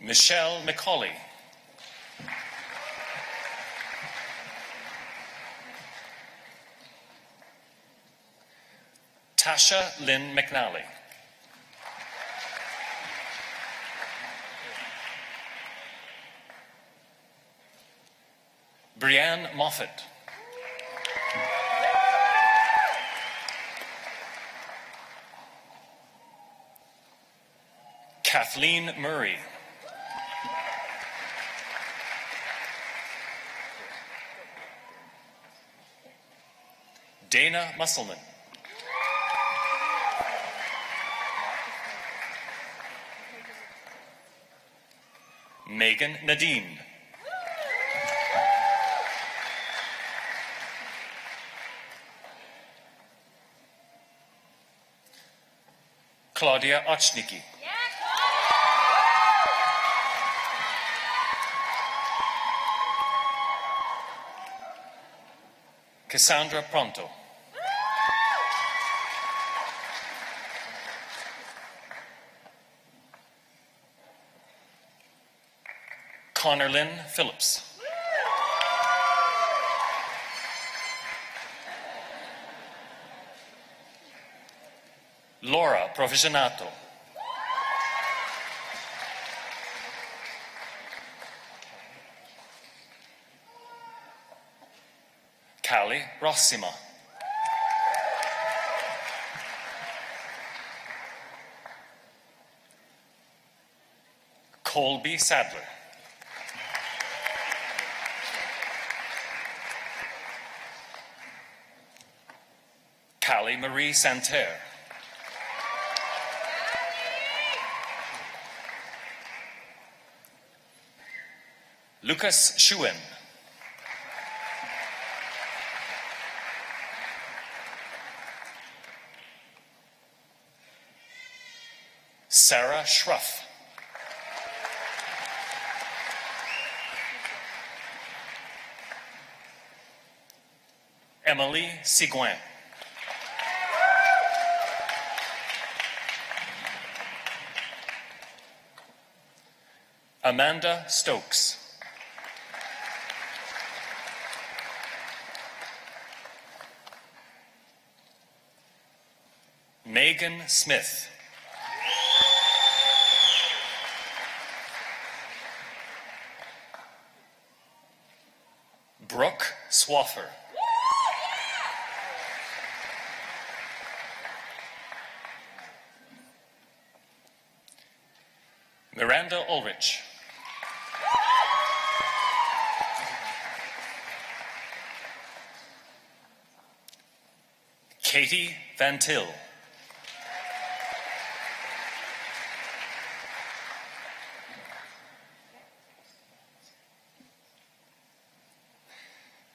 Michelle McCauley. Tasha Lynn McNally. Brianne Moffat. Kathleen Murray. Dana Musselman. Megan Nadine. Claudia Ochnicki. Cassandra Pronto. Connor Lynn Phillips. Laura Provizionato. Callie Rossima. Colby Sadler. Callie Marie Santerre. Lucas Schuen. Sarah Schruff. Emily Sigouin. Amanda Stokes. Megan Smith. Brooke Swaffer. Miranda Ulrich. Katie Van Til.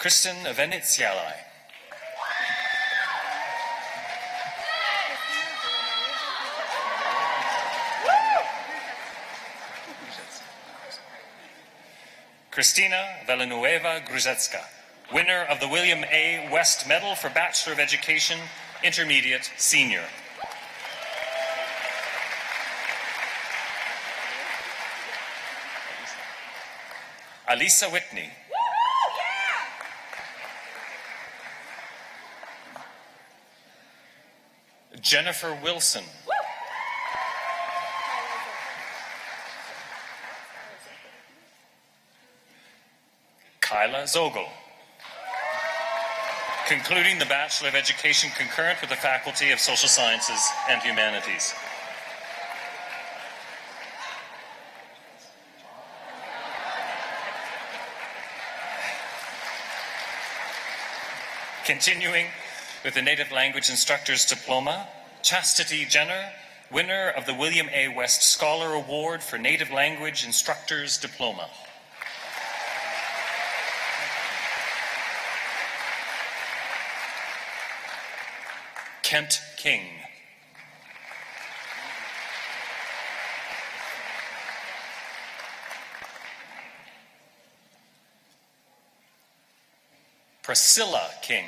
Kristen Veneziali. Christina Villanueva Gruzetska, winner of the William A. West Medal for Bachelor of Education, Intermediate Senior. Alisa Whitney. Jennifer Wilson. Kyla Zogel. Concluding the Bachelor of Education Concurrent with the Faculty of Social Sciences and Humanities. Continuing with the Native Language Instructor's Diploma, Chastity Jenner, winner of the William A. West Scholar Award for Native Language Instructor's Diploma. Kent King. Priscilla King.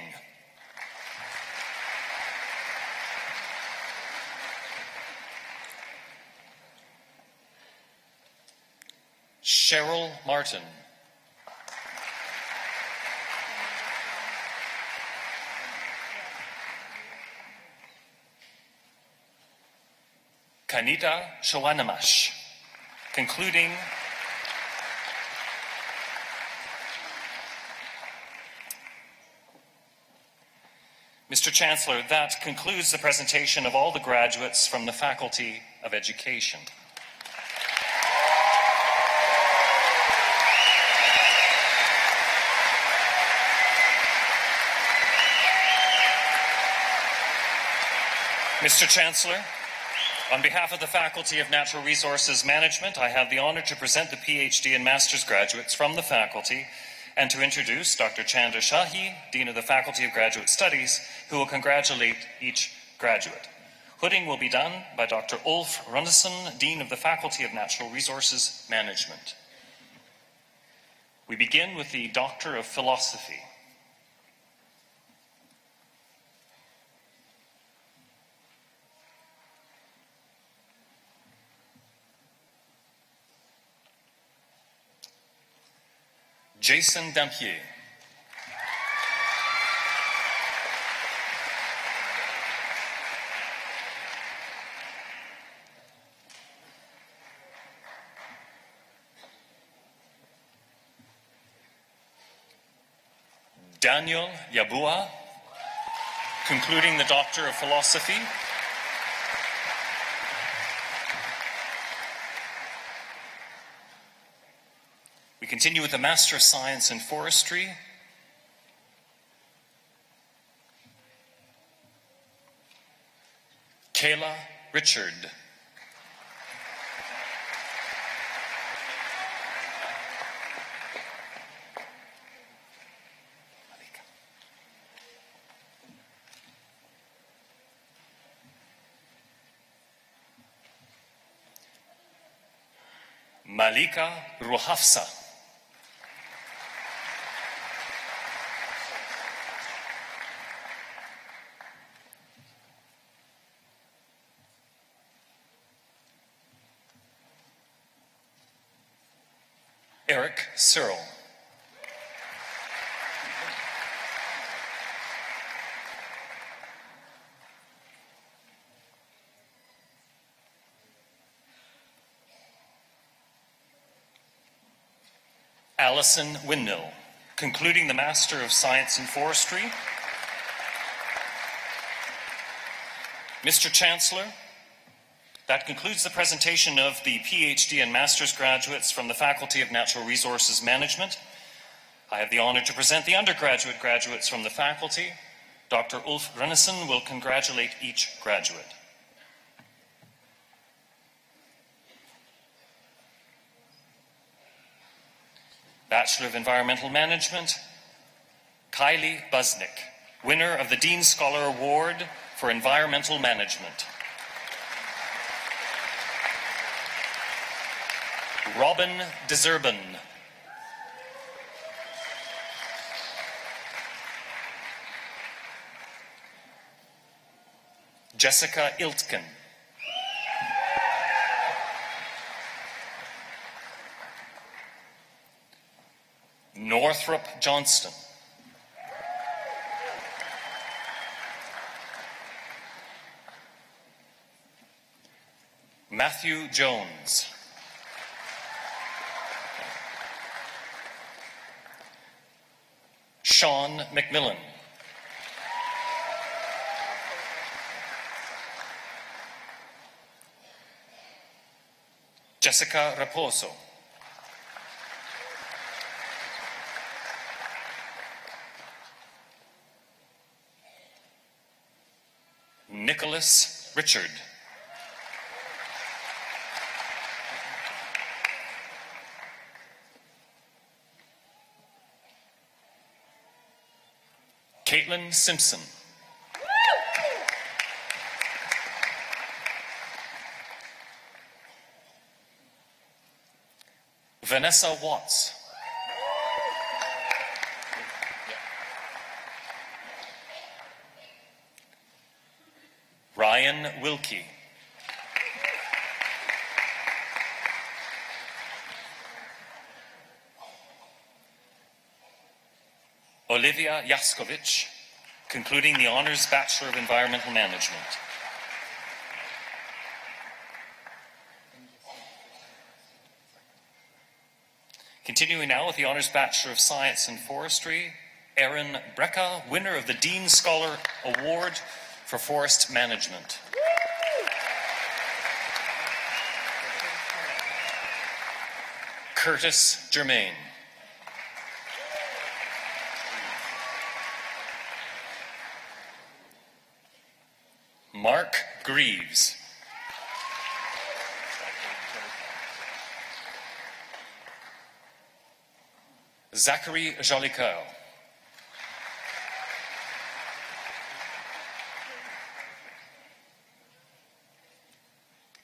Cheryl Martin. Kanita Shawanamash. Concluding Mr. Chancellor, that concludes the presentation of all the graduates from the Faculty of Education. Mr. Chancellor, on behalf of the Faculty of Natural Resources Management, I have the honor to present the PhD and Master's graduates from the faculty and to introduce Dr. Chandra Shahi, Dean of the Faculty of Graduate Studies, who will congratulate each graduate. Hooding will be done by Dr. Ulf Runnison, Dean of the Faculty of Natural Resources Management. We begin with the Doctor of Philosophy. Jason Dampier. Daniel Yabua, concluding the Doctor of Philosophy. We continue with the Master of Science in Forestry. Kayla Richard. Malika Ruhafsa. Eric Searle. Allison Windmill, concluding the Master of Science in Forestry. Mr. Chancellor, that concludes the presentation of the PhD and Master's graduates from the Faculty of Natural Resources Management. I have the honor to present the undergraduate graduates from the faculty. Dr. Ulf Runnison will congratulate each graduate. Bachelor of Environmental Management, Kylie Busnick, winner of the Dean Scholar Award for Environmental Management. Robin Deserben. Jessica Iltgen. Northrop Johnston. Matthew Jones. Sean McMillan. Jessica Raposo. Nicholas Richard. Caitlin Simpson. Vanessa Watts. Ryan Wilkie. Olivia Jaskovich, concluding the Honors Bachelor of Environmental Management. Continuing now with the Honors Bachelor of Science in Forestry, Erin Brecka, winner of the Dean Scholar Award for Forest Management. Curtis Germain. Mark Greaves. Zachary Jolicoeur.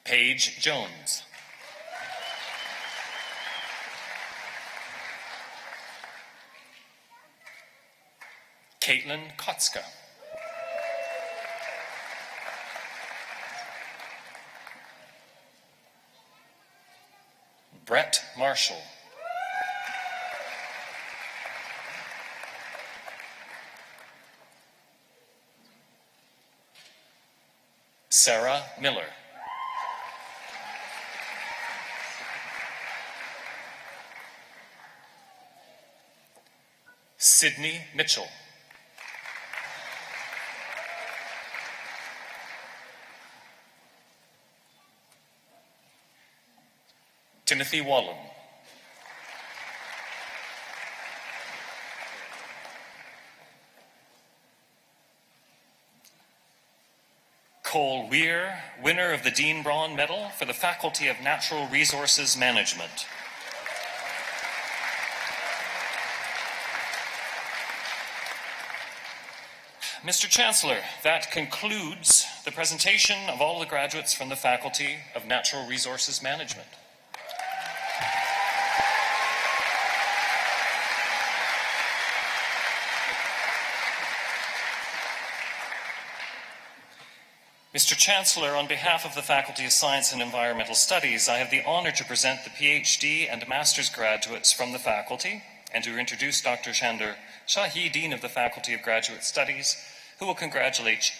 Paige Jones. Caitlin Kotska. Brett Marshall. Sarah Miller. Sydney Mitchell. Timothy Wallen. Cole Weir, winner of the Dean Braun Medal for the Faculty of Natural Resources Management. Mr. Chancellor, that concludes the presentation of all the graduates from the Faculty of Natural Resources Management. Mr. Chancellor, on behalf of the Faculty of Science and Environmental Studies, I have the honor to present the PhD and Master's graduates from the faculty and to introduce Dr. Shander Shahi, Dean of the Faculty of Graduate Studies, who will congratulate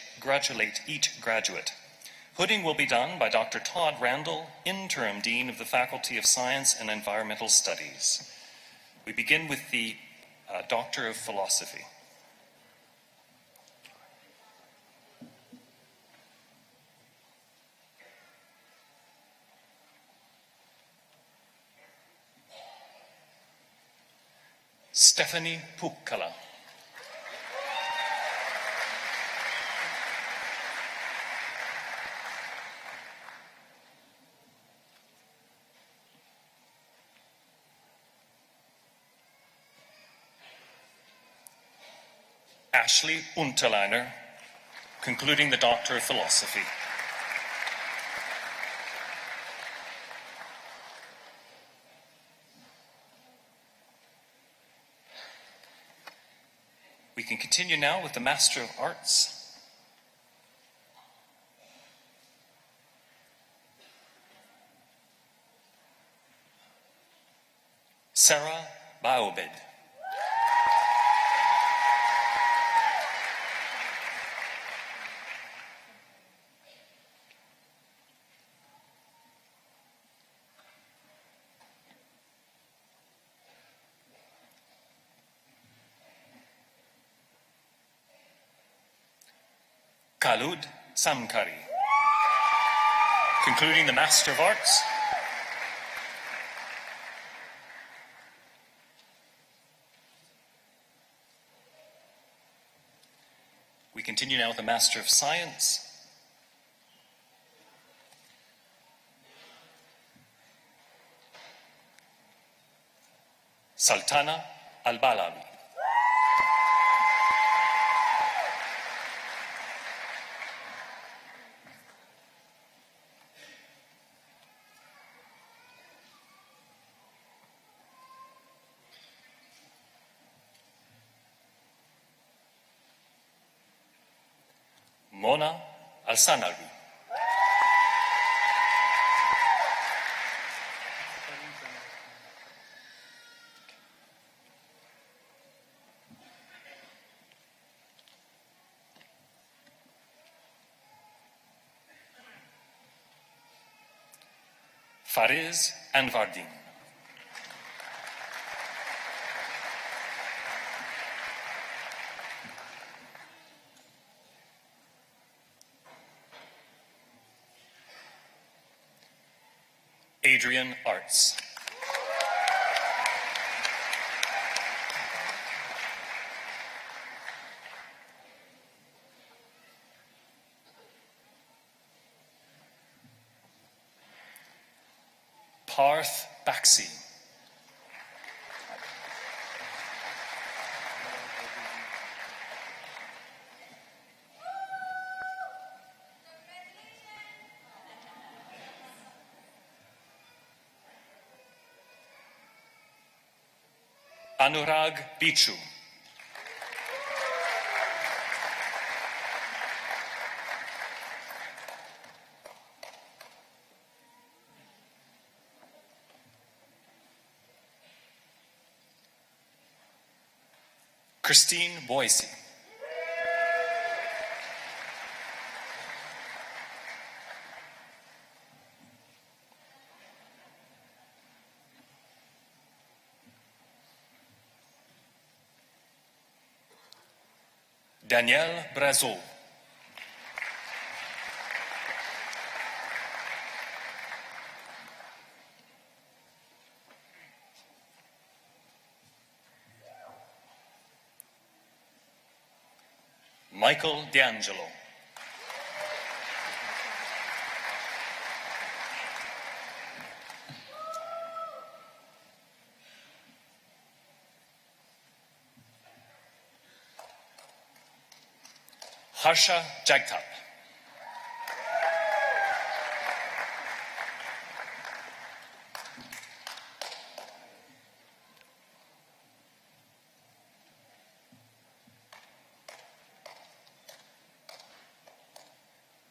each graduate. Hooding will be done by Dr. Todd Randall, Interim Dean of the Faculty of Science and Environmental Studies. We begin with the Doctor of Philosophy. Stephanie Pukkala. Ashley Unterleiner, concluding the Doctor of Philosophy. We can continue now with the Master of Arts. Sarah Baobed. Khalud Samkari, concluding the Master of Arts. We continue now with the Master of Science. Sultana Al-Balawi. Mona Al-Sanawi. Fariz Anvardin. Adrian Arts. Parth Baxi. Anurag Bichu. Christine Boise. Danielle Brazeau. Michael D'Angelo. Harsha Jagtap.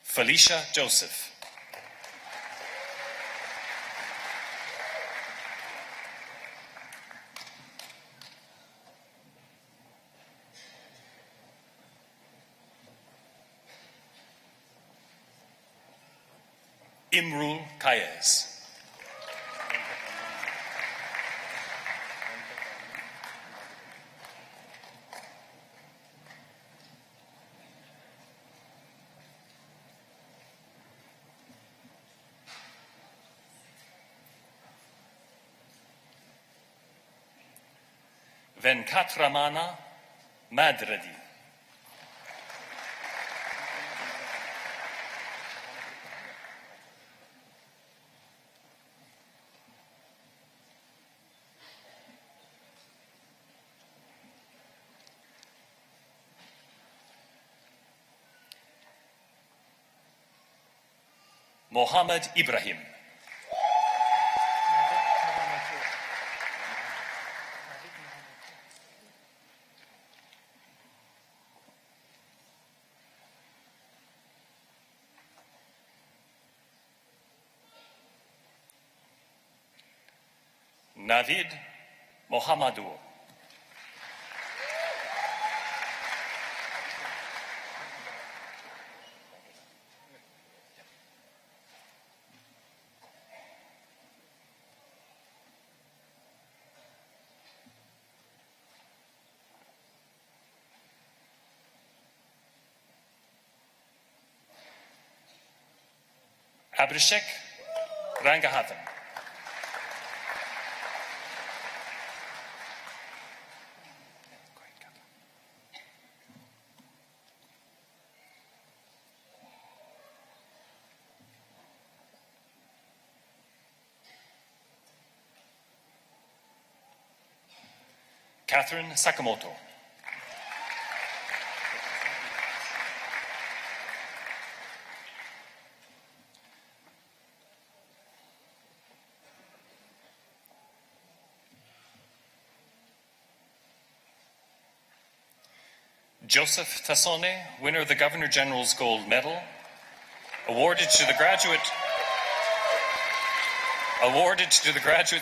Felicia Joseph. Imrul Kayes. Venkatramana Madradi. Mohammed Ibrahim. Navid Mohammadou. Abhishek Rangahathan. Catherine Sakamoto. Joseph Tassone, winner of the Governor General's Gold Medal, awarded to the graduate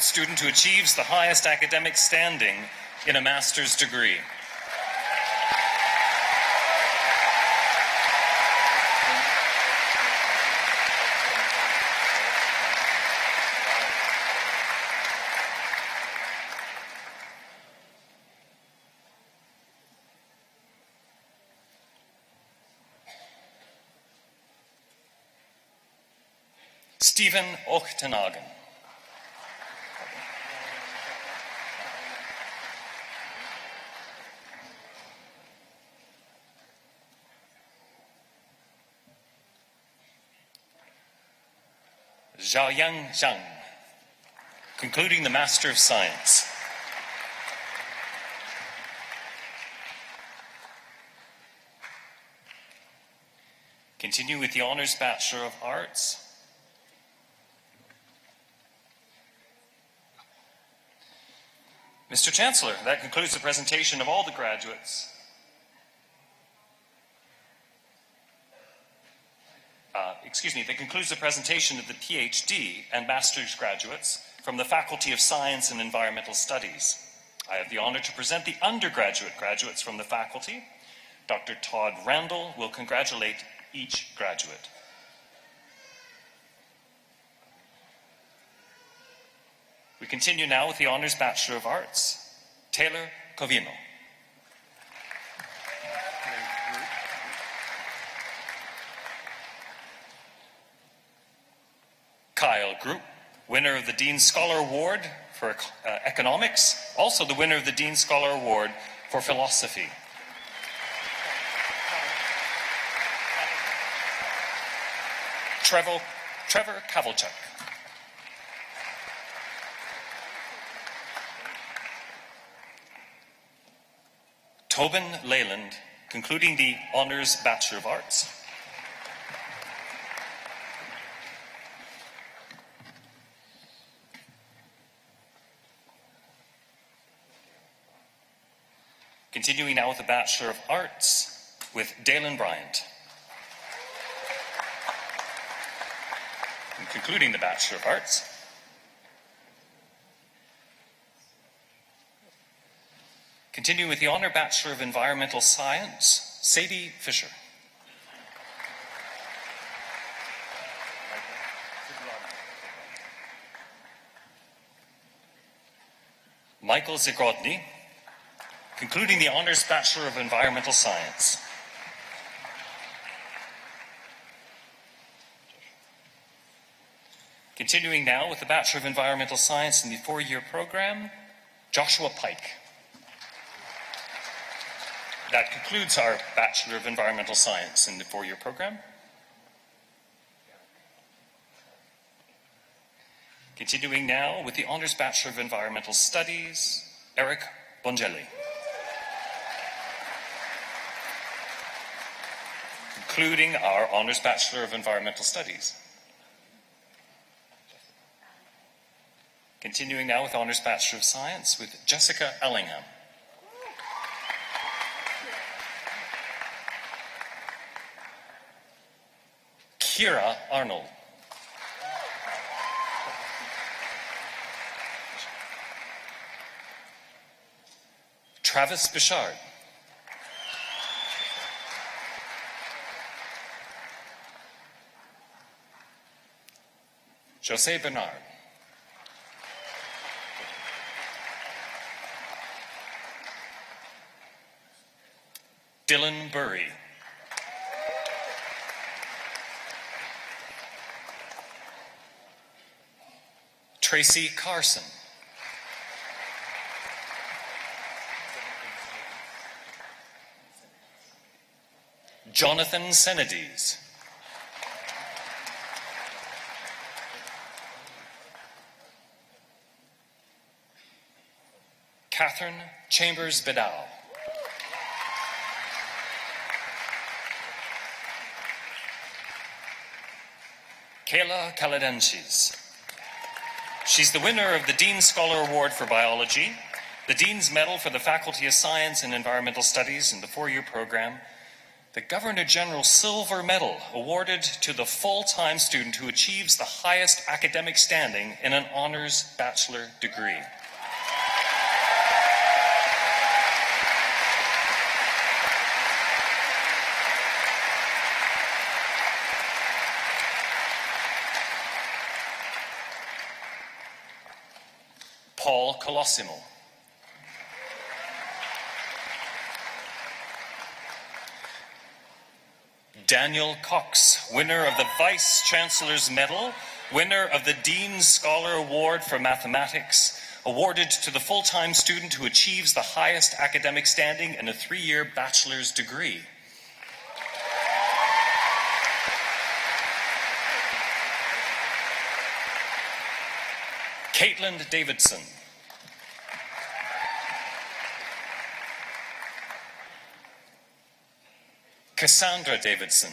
student who achieves the highest academic standing in a master's degree. Stephen Ochtenagen. Xiaoyang Zhang, concluding the Master of Science. Continue with the Honours Bachelor of Arts. Mr. Chancellor, that concludes the presentation of all the graduates. That concludes the presentation of the PhD and Master's graduates from the Faculty of Science and Environmental Studies. I have the honor to present the undergraduate graduates from the faculty. Dr. Todd Randall will congratulate each graduate. We continue now with the Honours Bachelor of Arts, Taylor Covino. Group, winner of the Dean Scholar Award for Economics, also the winner of the Dean Scholar Award for Philosophy. Trevor Kavalchuk. Tobin Leyland, concluding the Honours Bachelor of Arts. Continuing now with the Bachelor of Arts with Dalen Bryant. And concluding the Bachelor of Arts, continuing with the Honour Bachelor of Environmental Science, Sadie Fisher. Michael Zagrodny, concluding the Honours Bachelor of Environmental Science. Continuing now with the Bachelor of Environmental Science in the 4-year program, Joshua Pike. That concludes our Bachelor of Environmental Science in the 4-year program. Continuing now with the Honours Bachelor of Environmental Studies, Eric Bongelli. Concluding our Honours Bachelor of Environmental Studies. Continuing now with Honours Bachelor of Science with Jessica Ellingham. Kira Arnold. Travis Bichard. Jose Bernard. Dylan Burry. Tracy Carson. Jonathan Senedies. Catherine Chambers Bedau. Kayla Kaladenchis. She's the winner of the Dean Scholar Award for Biology, the Dean's Medal for the Faculty of Science and Environmental Studies in the 4-year program, the Governor-General Silver Medal awarded to the full-time student who achieves the highest academic standing in an honors bachelor degree. Paul Colosimo. Daniel Cox, winner of the Vice Chancellor's Medal, winner of the Dean's Scholar Award for Mathematics, awarded to the full-time student who achieves the highest academic standing in a 3-year bachelor's degree. Caitlin Davidson. Cassandra Davidson.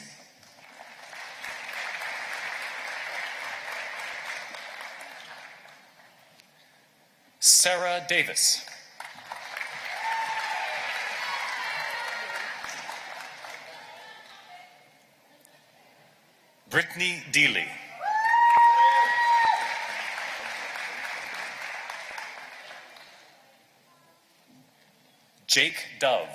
Sarah Davis. Brittany Deely. Jake Dove.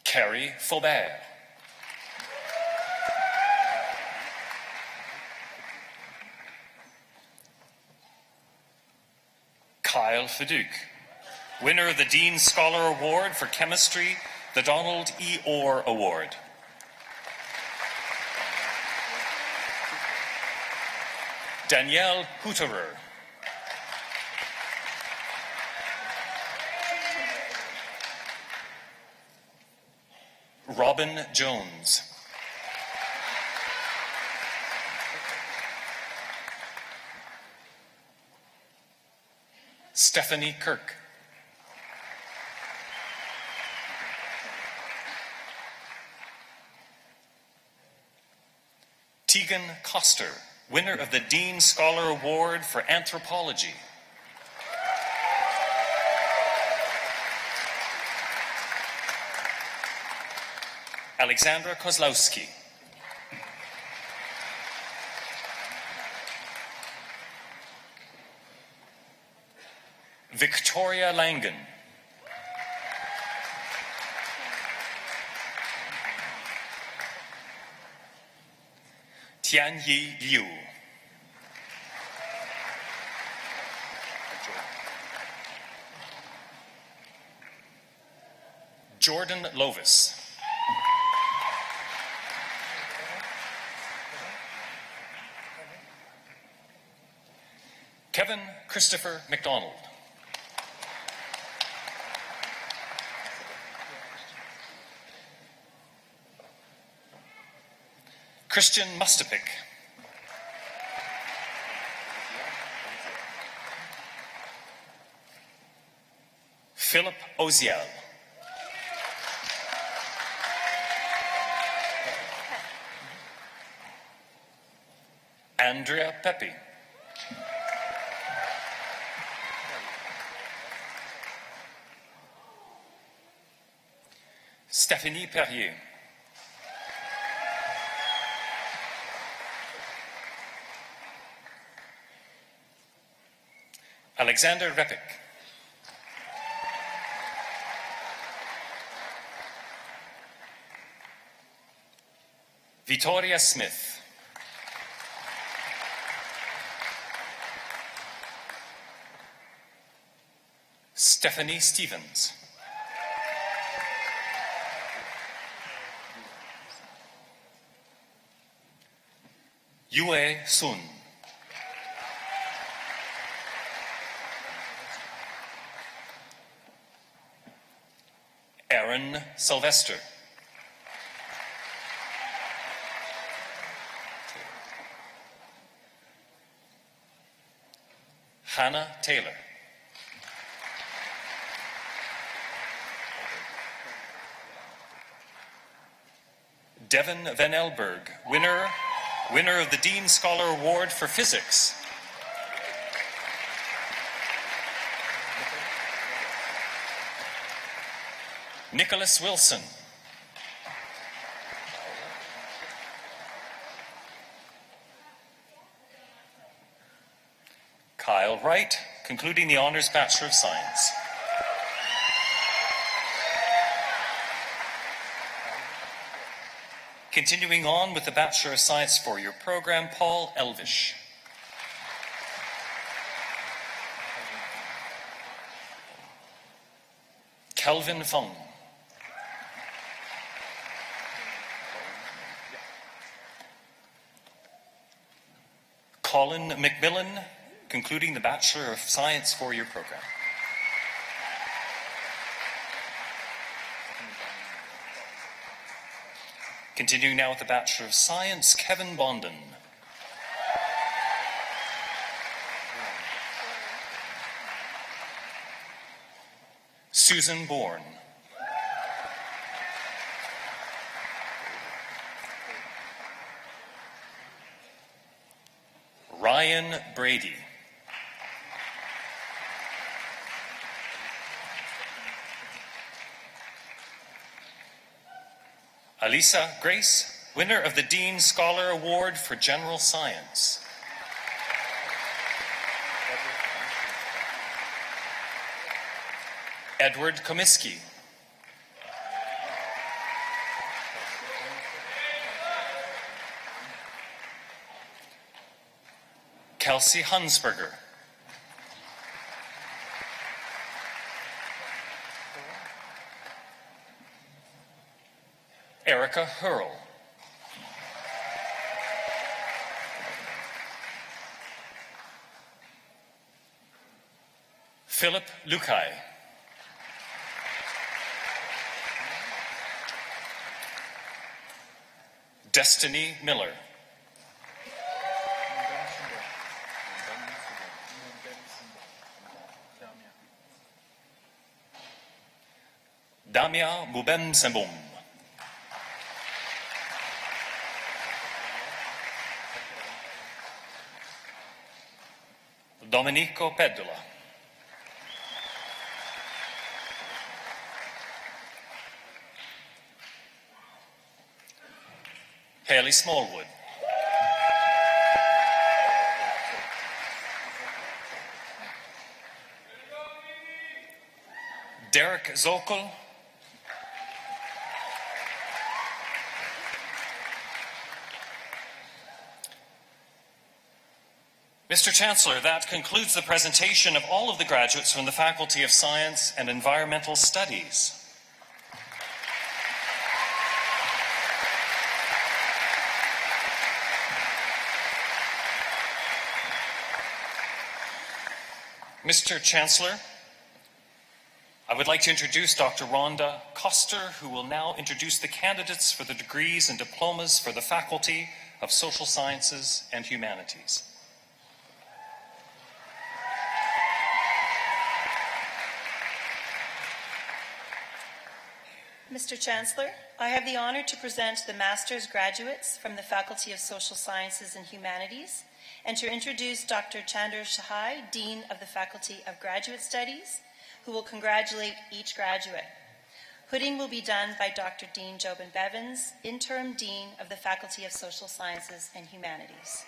Carrie Faubert. Kyle Fadouk, winner of the Dean Scholar Award for Chemistry the Donald E. Orr Award. Danielle Hutterer. Robin Jones. Stephanie Kirk. Tegan Coster, winner of the Dean Scholar Award for Anthropology. Alexandra Kozlowski. Victoria Langen. Tianyi Liu. Jordan Lovis. Kevin Christopher McDonald. Christian Mustapik. Philip Oziel. Andrea Pepe. Stephanie Perrier. Alexander Repik. Victoria Smith. Stephanie Stevens. Yue Sun. Aaron Sylvester. Hannah Taylor. Devin Van Elberg, winner of the Dean Scholar Award for Physics. Nicholas Wilson. Kyle Wright, concluding the Honors Bachelor of Science. Continuing on with the Bachelor of Science four-year program, Paul Elvish. Kelvin Fung. Colin McMillan, concluding the Bachelor of Science four-year program. Continuing now with the Bachelor of Science, Kevin Bondon. Susan Bourne. Ryan Brady. Alisa Grace, winner of the Dean Scholar Award for General Science. Edward Komisky. Kelsey Hunsberger. Erica Hurl. Philip Lukai. Destiny Miller. Damia Mubem Sembum. Domenico Pedula. Haley Smallwood. Derek Zokol. Mr. Chancellor, that concludes the presentation of all of the graduates from the Faculty of Science and Environmental Studies. Mr. Chancellor, I would like to introduce Dr. Rhonda Koster, who will now introduce the candidates for the degrees and diplomas for the Faculty of Social Sciences and Humanities. Mr. Chancellor, I have the honor to present the master's graduates from the Faculty of Social Sciences and Humanities and to introduce Dr. Chandra Shahai, Dean of the Faculty of Graduate Studies, who will congratulate each graduate. Hooding will be done by Dr. Dean Jobin Bevans, Interim Dean of the Faculty of Social Sciences and Humanities.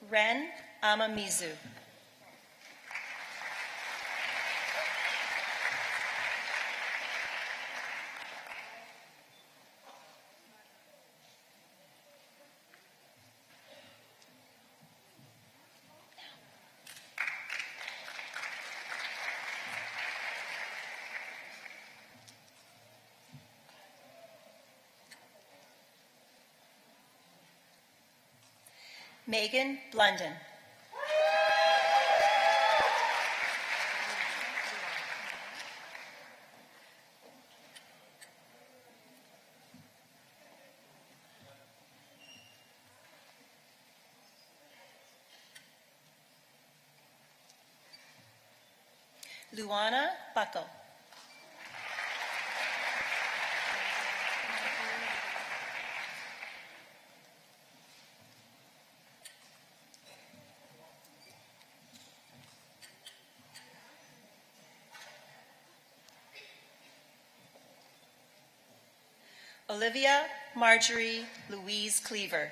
Ren Amamizu. Megan Blunden. Luana Buckle. Olivia Marjorie Louise Cleaver.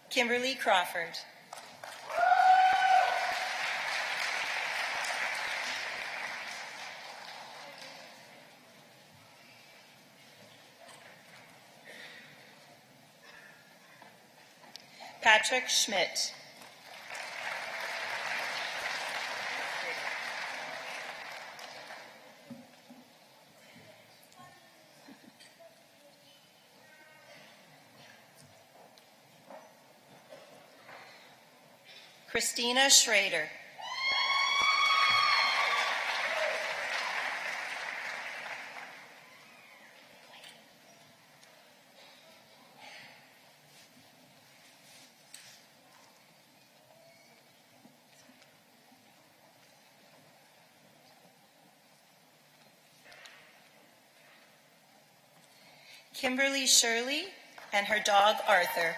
Kimberly Crawford. Patrick Schmidt. Christina Schrader. Kimberly Shirley and her dog Arthur.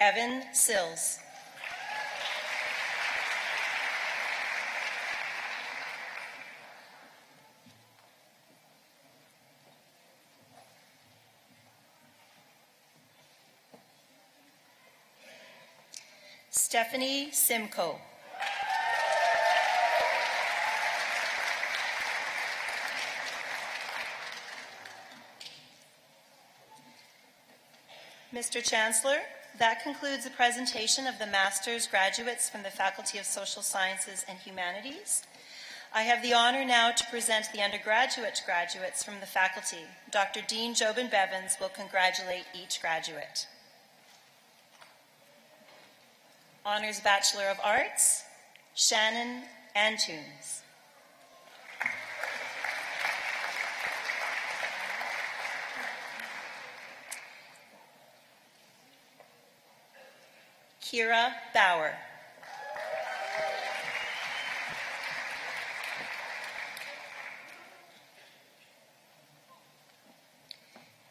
Evan Sills. Stephanie Simcoe. Mr. Chancellor, that concludes the presentation of the master's graduates from the Faculty of Social Sciences and Humanities. I have the honor now to present the undergraduate graduates from the faculty. Dr. Dean Jobin Bevans will congratulate each graduate. Honors Bachelor of Arts, Shannon Antunes. Kira Bauer.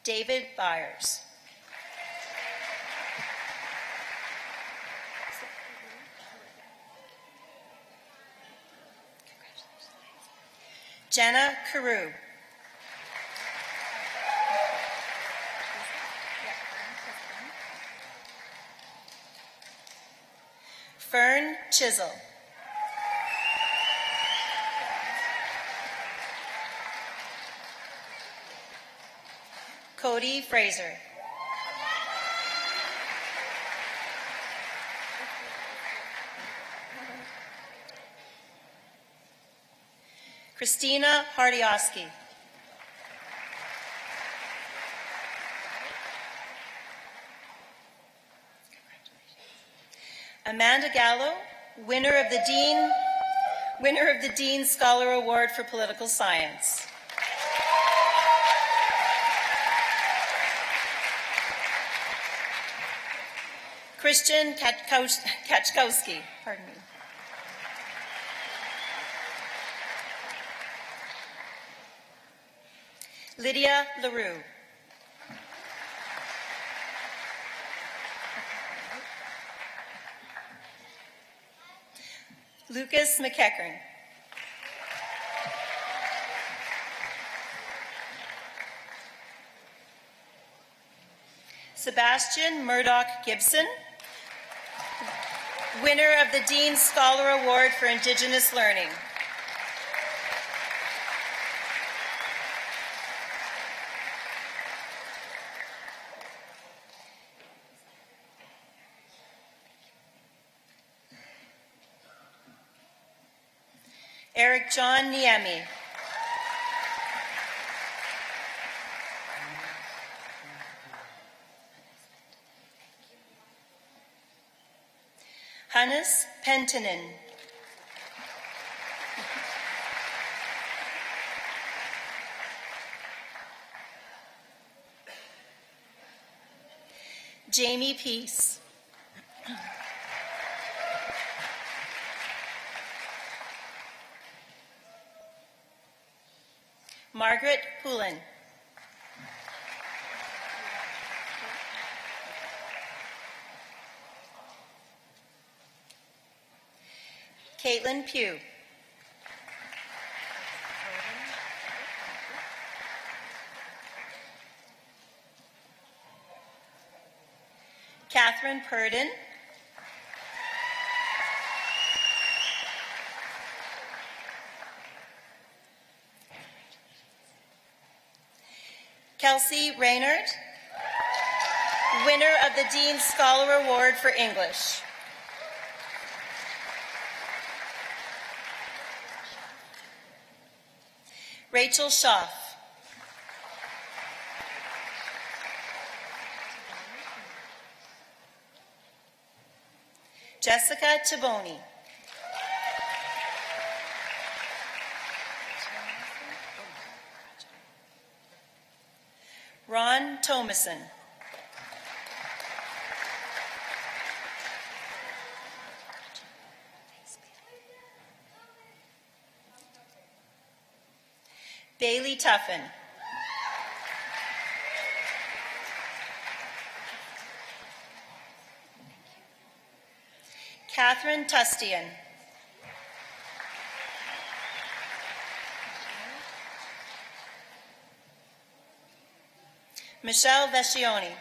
David Byers. Jenna Carew. Fern Chisel. Cody Fraser. Christina Hardioski. Amanda Gallo, winner of the Dean Scholar Award for Political Science. Christian Kaczkowski, pardon me. Lydia LaRue. Lucas McEachern. Sebastian Murdoch Gibson, winner of the Dean Scholar Award for Indigenous Learning. Eric John Niemi. Hannes Pentinen. Jamie Peace. Margaret Poulin. Caitlin Pugh. Catherine Purdon. Kelsey Raynard, winner of the Dean Scholar Award for English. Rachel Schaff. Jessica Taboni. Ron Thomason. Bailey Tuffin. Catherine Tustian. Michelle Vescioni.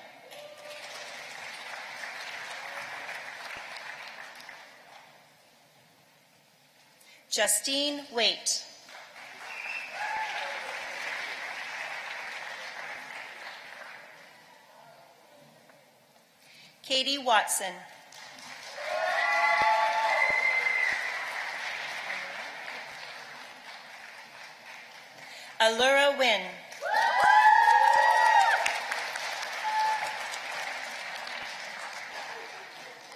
Justine Waite. Katie Watson. Allura Wynn.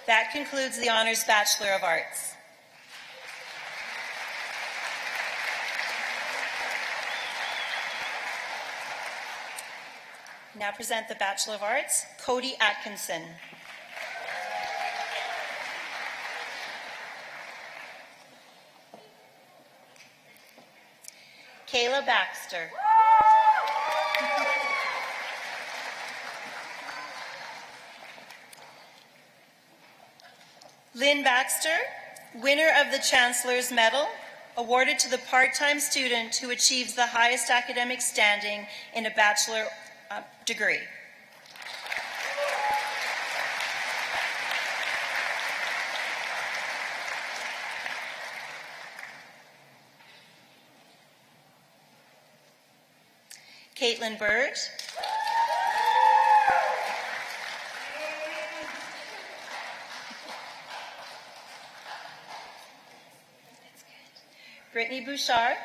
That concludes the Honors Bachelor of Arts. Now present the Bachelor of Arts, Cody Atkinson. Kayla Baxter. Lynn Baxter, winner of the Chancellor's Medal, awarded to the part-time student who achieves the highest academic standing in a bachelor degree. Caitlin Bird. Brittany Bouchard.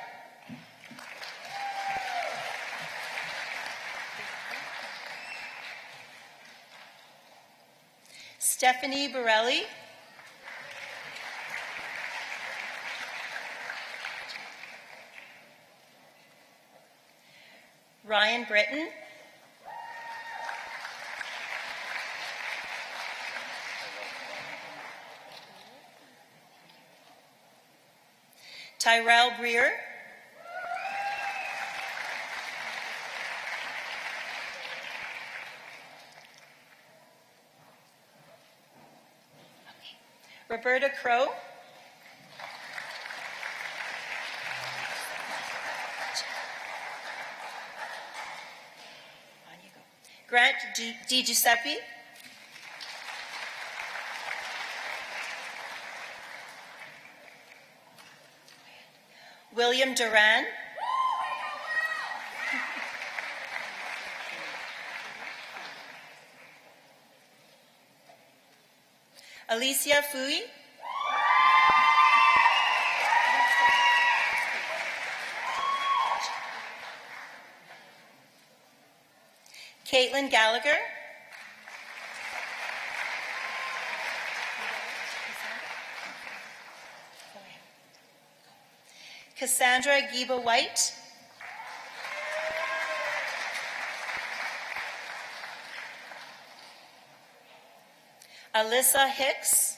Stephanie Borelli. Ryan Britton. Tyrell Breer. Roberta Crow. Grant Di Giuseppe. William Duran. Alicia Fui. Caitlin Gallagher. Cassandra Giba White. Alyssa Hicks.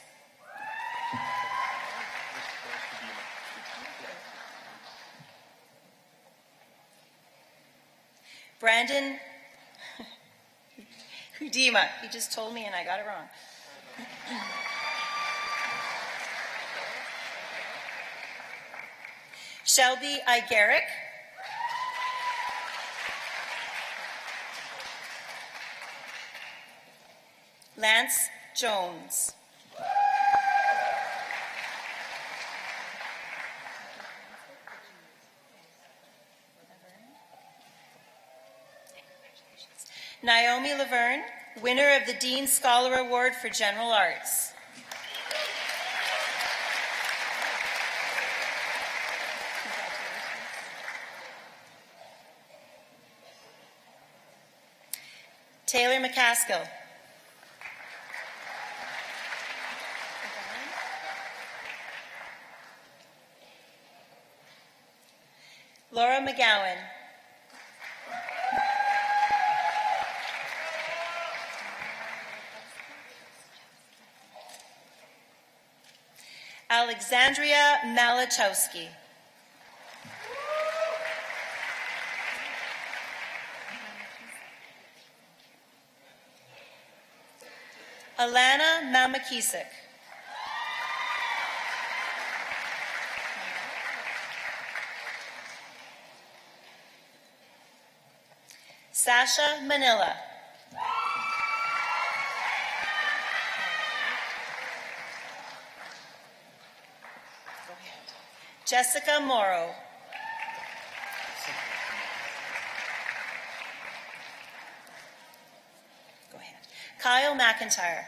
Brandon Hudima. He just told me and I got it wrong. Shelby Igeric. Lance Jones. Naomi Laverne, winner of the Dean Scholar Award for General Arts. Taylor McCaskill. Laura McGowan. Alexandria Malachowski. Alana Mamakisik. Sasha Manila. Jessica Morrow. Go ahead. Kyle McIntyre.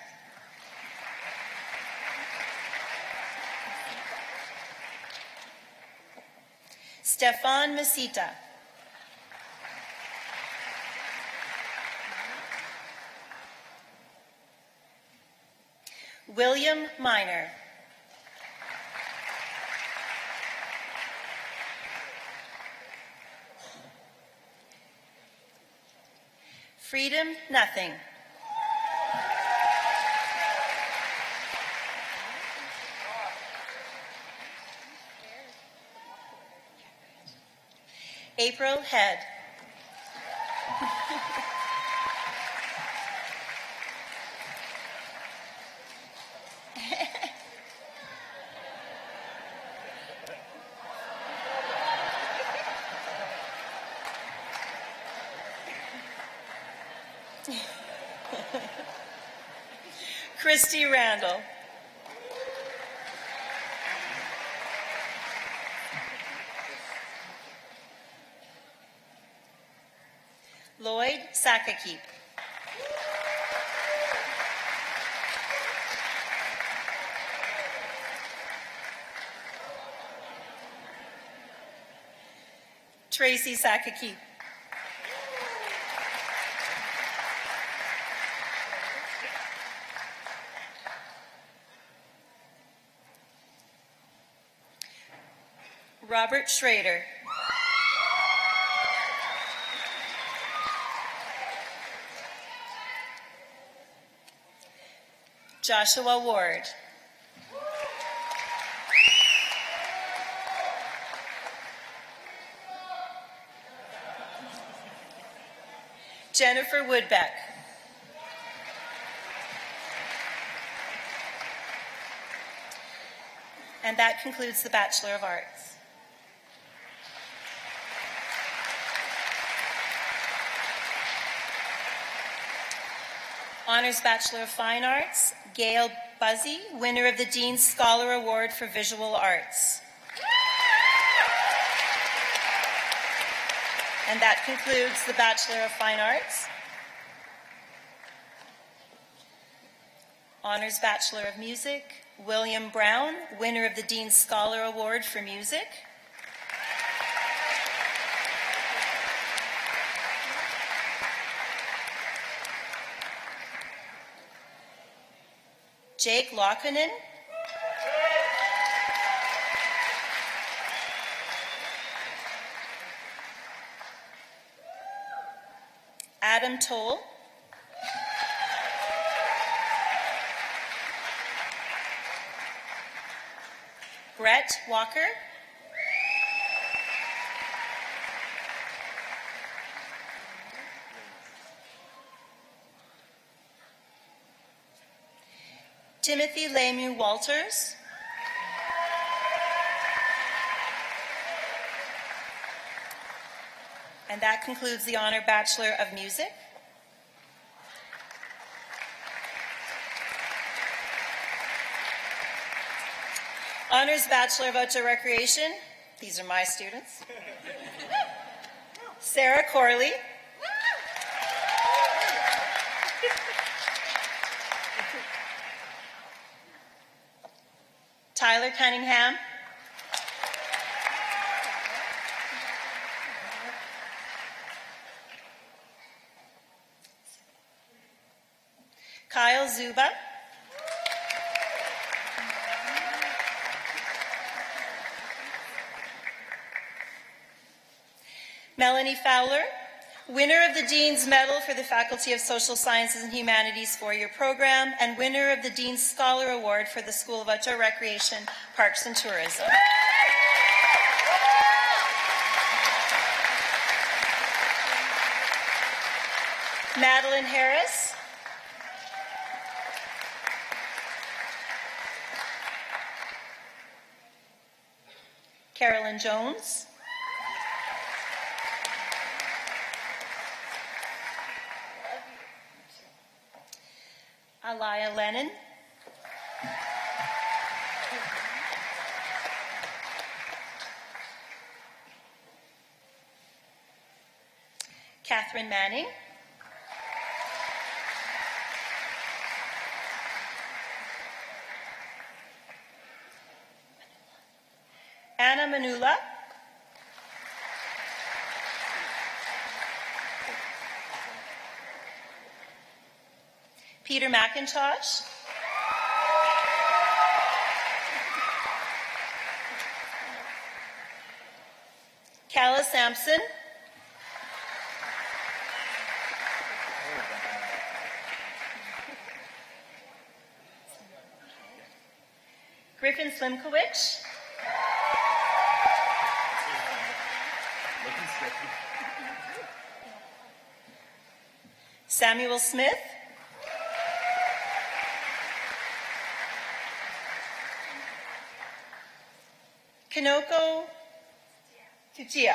Stefan Mesita. William Miner. Freedom Nothing. April Head. Christy Randall. Lloyd Sakakeep. Tracy Sakakeep. Robert Schrader. Joshua Ward. Jennifer Woodbeck. And that concludes the Bachelor of Arts. Honors Bachelor of Fine Arts, Gail Buzzy, winner of the Dean's Scholar Award for Visual Arts. And that concludes the Bachelor of Fine Arts. Honors Bachelor of Music, William Brown, winner of the Dean's Scholar Award for Music. Jake Lockinen. Adam Toll. Brett Walker. Timothy Lemieux Walters. And that concludes the Honor Bachelor of Music. Honors Bachelor of Outdoor Recreation. These are my students. Sarah Corley. Tyler Cunningham. Kyle Zuba. Melanie Fowler, winner of the Dean's Medal for the Faculty of Social Sciences and Humanities four-year program and winner of the Dean's Scholar Award for the School of Outdoor Recreation, Parks and Tourism. Madeline Harris. Carolyn Jones. Alaya Lennon. Catherine Manning. Anna Manula. Peter McIntosh. Calla Sampson. Griffin Slimkowicz. Samuel Smith. Kinoko Tuchia.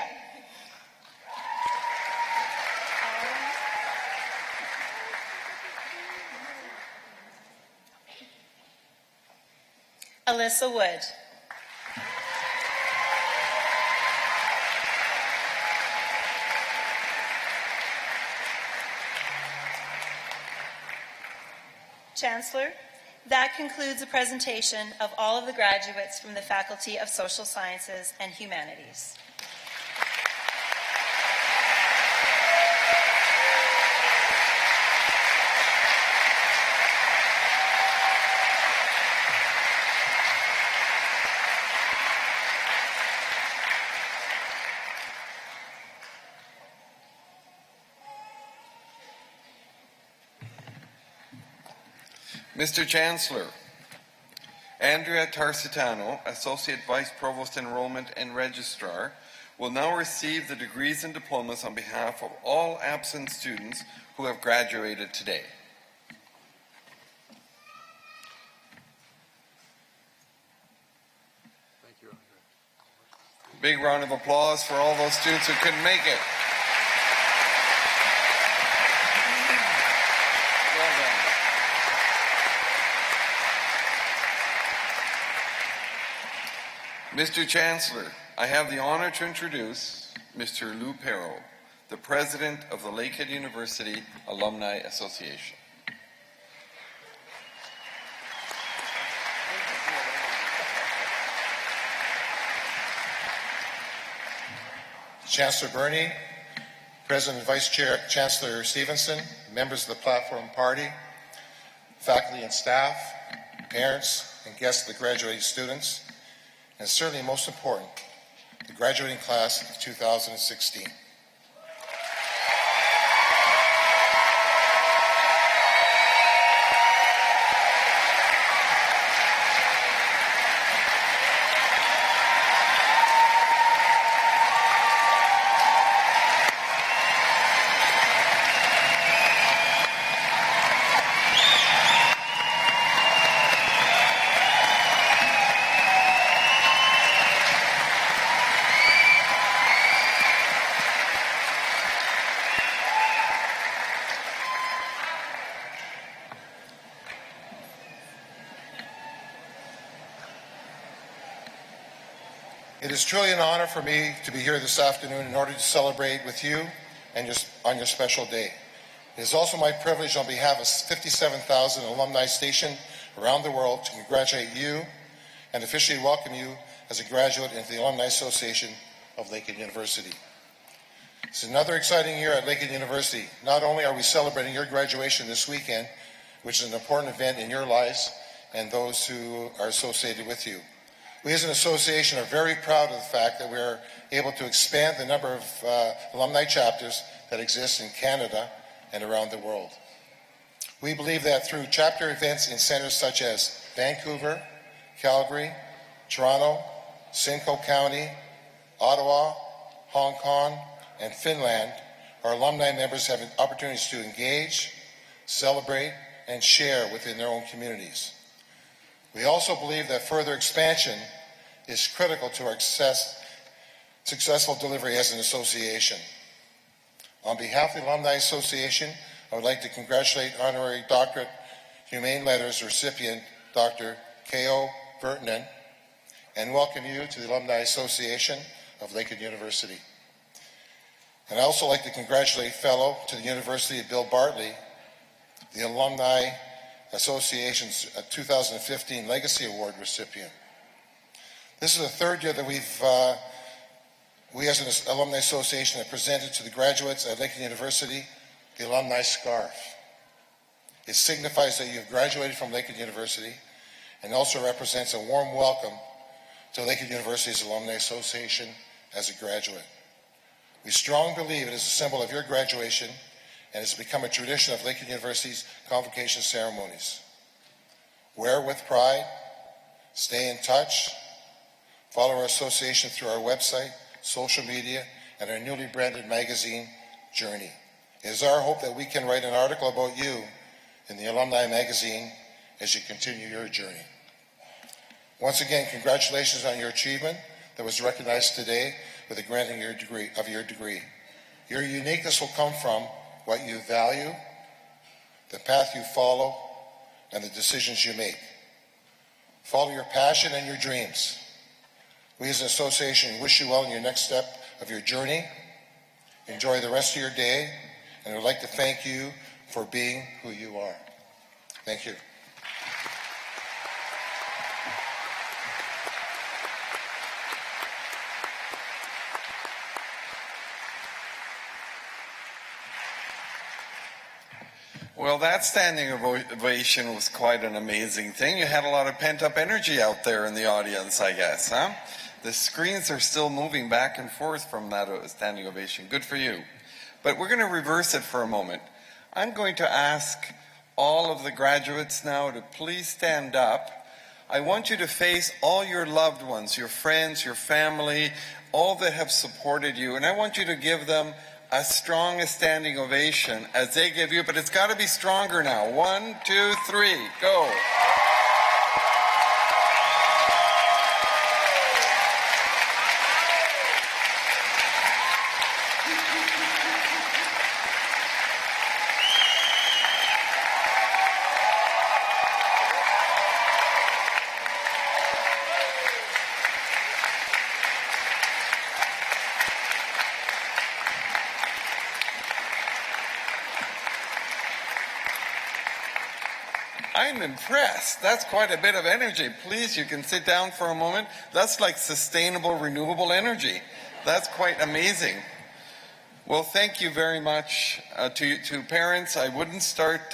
Alyssa Wood. Chancellor, that concludes the presentation of all of the graduates from the Faculty of Social Sciences and Humanities. Mr. Chancellor, Andrea Tarsitano, Associate Vice Provost Enrollment and Registrar, will now receive the degrees and diplomas on behalf of all absent students who have graduated today. Thank you, Andrea. Big round of applause for all those students who couldn't make it. Well done. Mr. Chancellor, I have the honor to introduce Mr. Lou Perrault, the President of the Lakehead University Alumni Association. Chancellor Burney, President and Vice Chair Chancellor Stevenson, members of the Platform Party, faculty and staff, parents and guests of the graduating students, and certainly most important, the graduating class of 2016. It is truly an honor for me to be here this afternoon in order to celebrate with you and on your special day. It is also my privilege on behalf of 57,000 alumni stationed around the world to congratulate you and officially welcome you as a graduate into the Alumni Association of Lakehead University. It's another exciting year at Lakehead University. Not only are we celebrating your graduation this weekend, which is an important event in your lives and those who are associated with you. We as an association are very proud of the fact that we are able to expand the number of alumni chapters that exist in Canada and around the world. We believe that through chapter events in centers such as Vancouver, Calgary, Toronto, Simcoe County, Ottawa, Hong Kong, and Finland, our alumni members have opportunities to engage, celebrate, and share within their own communities. We also believe that further expansion is critical to our successful delivery as an association. On behalf of the Alumni Association, I would like to congratulate Honorary Doctorate Humane Letters recipient, Dr. K.O. Vertanen, and welcome you to the Alumni Association of Lakehead University. And I'd also like to congratulate fellow to the University of Bill Bartley, the Alumni Association's 2015 Legacy Award recipient. This is the third year that we as an Alumni Association have presented to the graduates at Lakehead University the Alumni Scarf. It signifies that you have graduated from Lakehead University and also represents a warm welcome to Lakehead University's Alumni Association as a graduate. We strongly believe it is a symbol of your graduation and has become a tradition of Lakehead University's convocation ceremonies. Wear with pride, stay in touch, follow our association through our website, social media, and our newly branded magazine, Journey. It is our hope that we can write an article about you in the Alumni magazine as you continue your journey. Once again, congratulations on your achievement that was recognized today with the granting of your degree. Your uniqueness will come from what you value, the path you follow, and the decisions you make. Follow your passion and your dreams. We as an association wish you well in your next step of your journey. Enjoy the rest of your day, and I would like to thank you for being who you are. Thank you. Well, that standing ovation was quite an amazing thing. You had a lot of pent-up energy out there in the audience, I guess, huh? The screens are still moving back and forth from that standing ovation. Good for you. But we're going to reverse it for a moment. I'm going to ask all of the graduates now to please stand up. I want you to face all your loved ones, your friends, your family, all that have supported you, and I want you to give them as strong a standing ovation as they give you, but it's got to be stronger now. 1, 2, 3, go. I'm impressed. That's quite a bit of energy. Please, you can sit down for a moment. That's like sustainable, renewable energy. That's quite amazing. Well, thank you very much to parents. I wouldn't start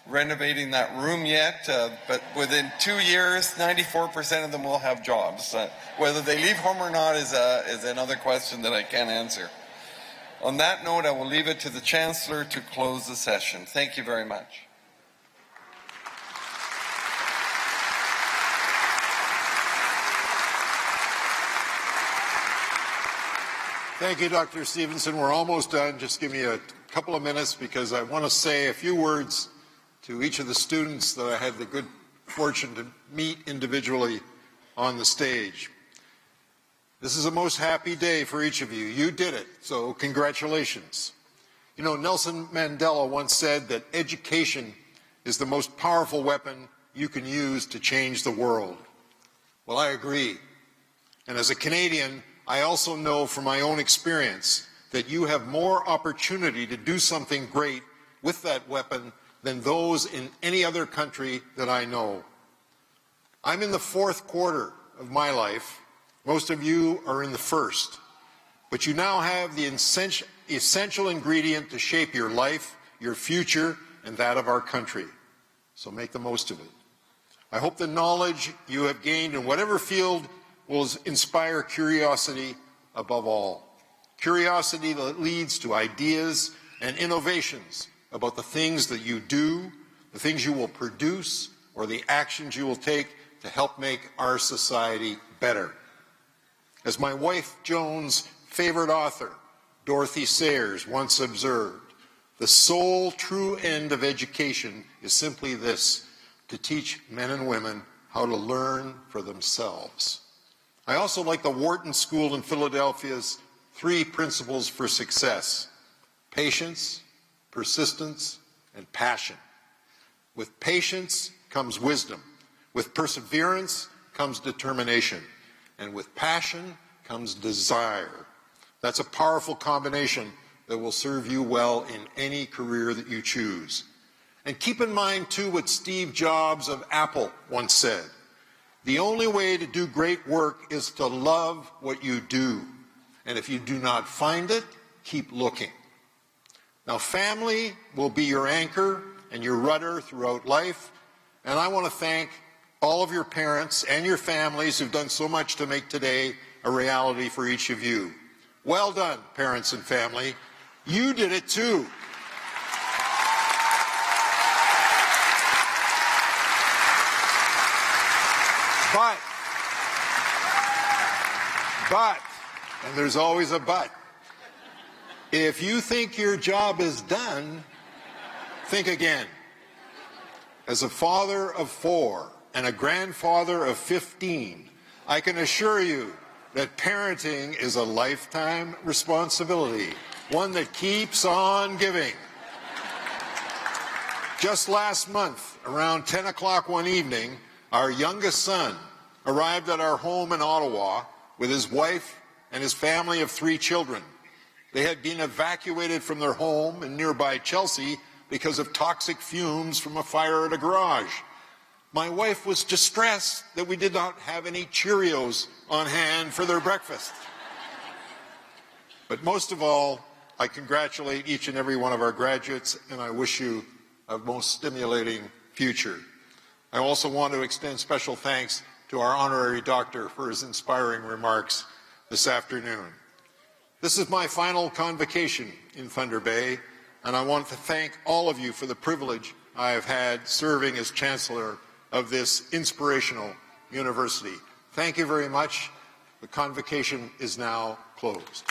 renovating that room yet, but within 2 years, 94% of them will have jobs. Whether they leave home or not is another question that I can't answer. On that note, I will leave it to the Chancellor to close the session. Thank you very much. Thank you, Dr. Stevenson. We're almost done. Just give me a couple of minutes because I want to say a few words to each of the students that I had the good fortune to meet individually on the stage. This is a most happy day for each of you. You did it, so congratulations. You know, Nelson Mandela once said that education is the most powerful weapon you can use to change the world. Well, I agree. And as a Canadian, I also know from my own experience that you have more opportunity to do something great with that weapon than those in any other country that I know. I'm in the 4th quarter of my life. Most of you are in the 1st. But you now have the essential ingredient to shape your life, your future, and that of our country. So make the most of it. I hope the knowledge you have gained in whatever field will inspire curiosity above all. Curiosity that leads to ideas and innovations about the things that you do, the things you will produce, or the actions you will take to help make our society better. As my wife Joan's favorite author, Dorothy Sayers, once observed, the sole true end of education is simply this: to teach men and women how to learn for themselves. I also like the Wharton School in Philadelphia's 3 principles for success: patience, persistence, and passion. With patience comes wisdom. With perseverance comes determination. And with passion comes desire. That's a powerful combination that will serve you well in any career that you choose. And keep in mind, too, what Steve Jobs of Apple once said. The only way to do great work is to love what you do. And if you do not find it, keep looking. Now, family will be your anchor and your rudder throughout life. And I want to thank all of your parents and your families who've done so much to make today a reality for each of you. Well done, parents and family. You did it too. But, and there's always a but, if you think your job is done, think again. As a father of 4 and a grandfather of 15, I can assure you that parenting is a lifetime responsibility, one that keeps on giving. Just last month, around 10 o'clock one evening, our youngest son arrived at our home in Ottawa with his wife and his family of 3 children. They had been evacuated from their home in nearby Chelsea because of toxic fumes from a fire at a garage. My wife was distressed that we did not have any Cheerios on hand for their breakfast. But most of all, I congratulate each and every one of our graduates, and I wish you a most stimulating future. I also want to extend special thanks to our honorary doctor for his inspiring remarks this afternoon. This is my final convocation in Thunder Bay, and I want to thank all of you for the privilege I have had serving as Chancellor of this inspirational university. Thank you very much. The convocation is now closed.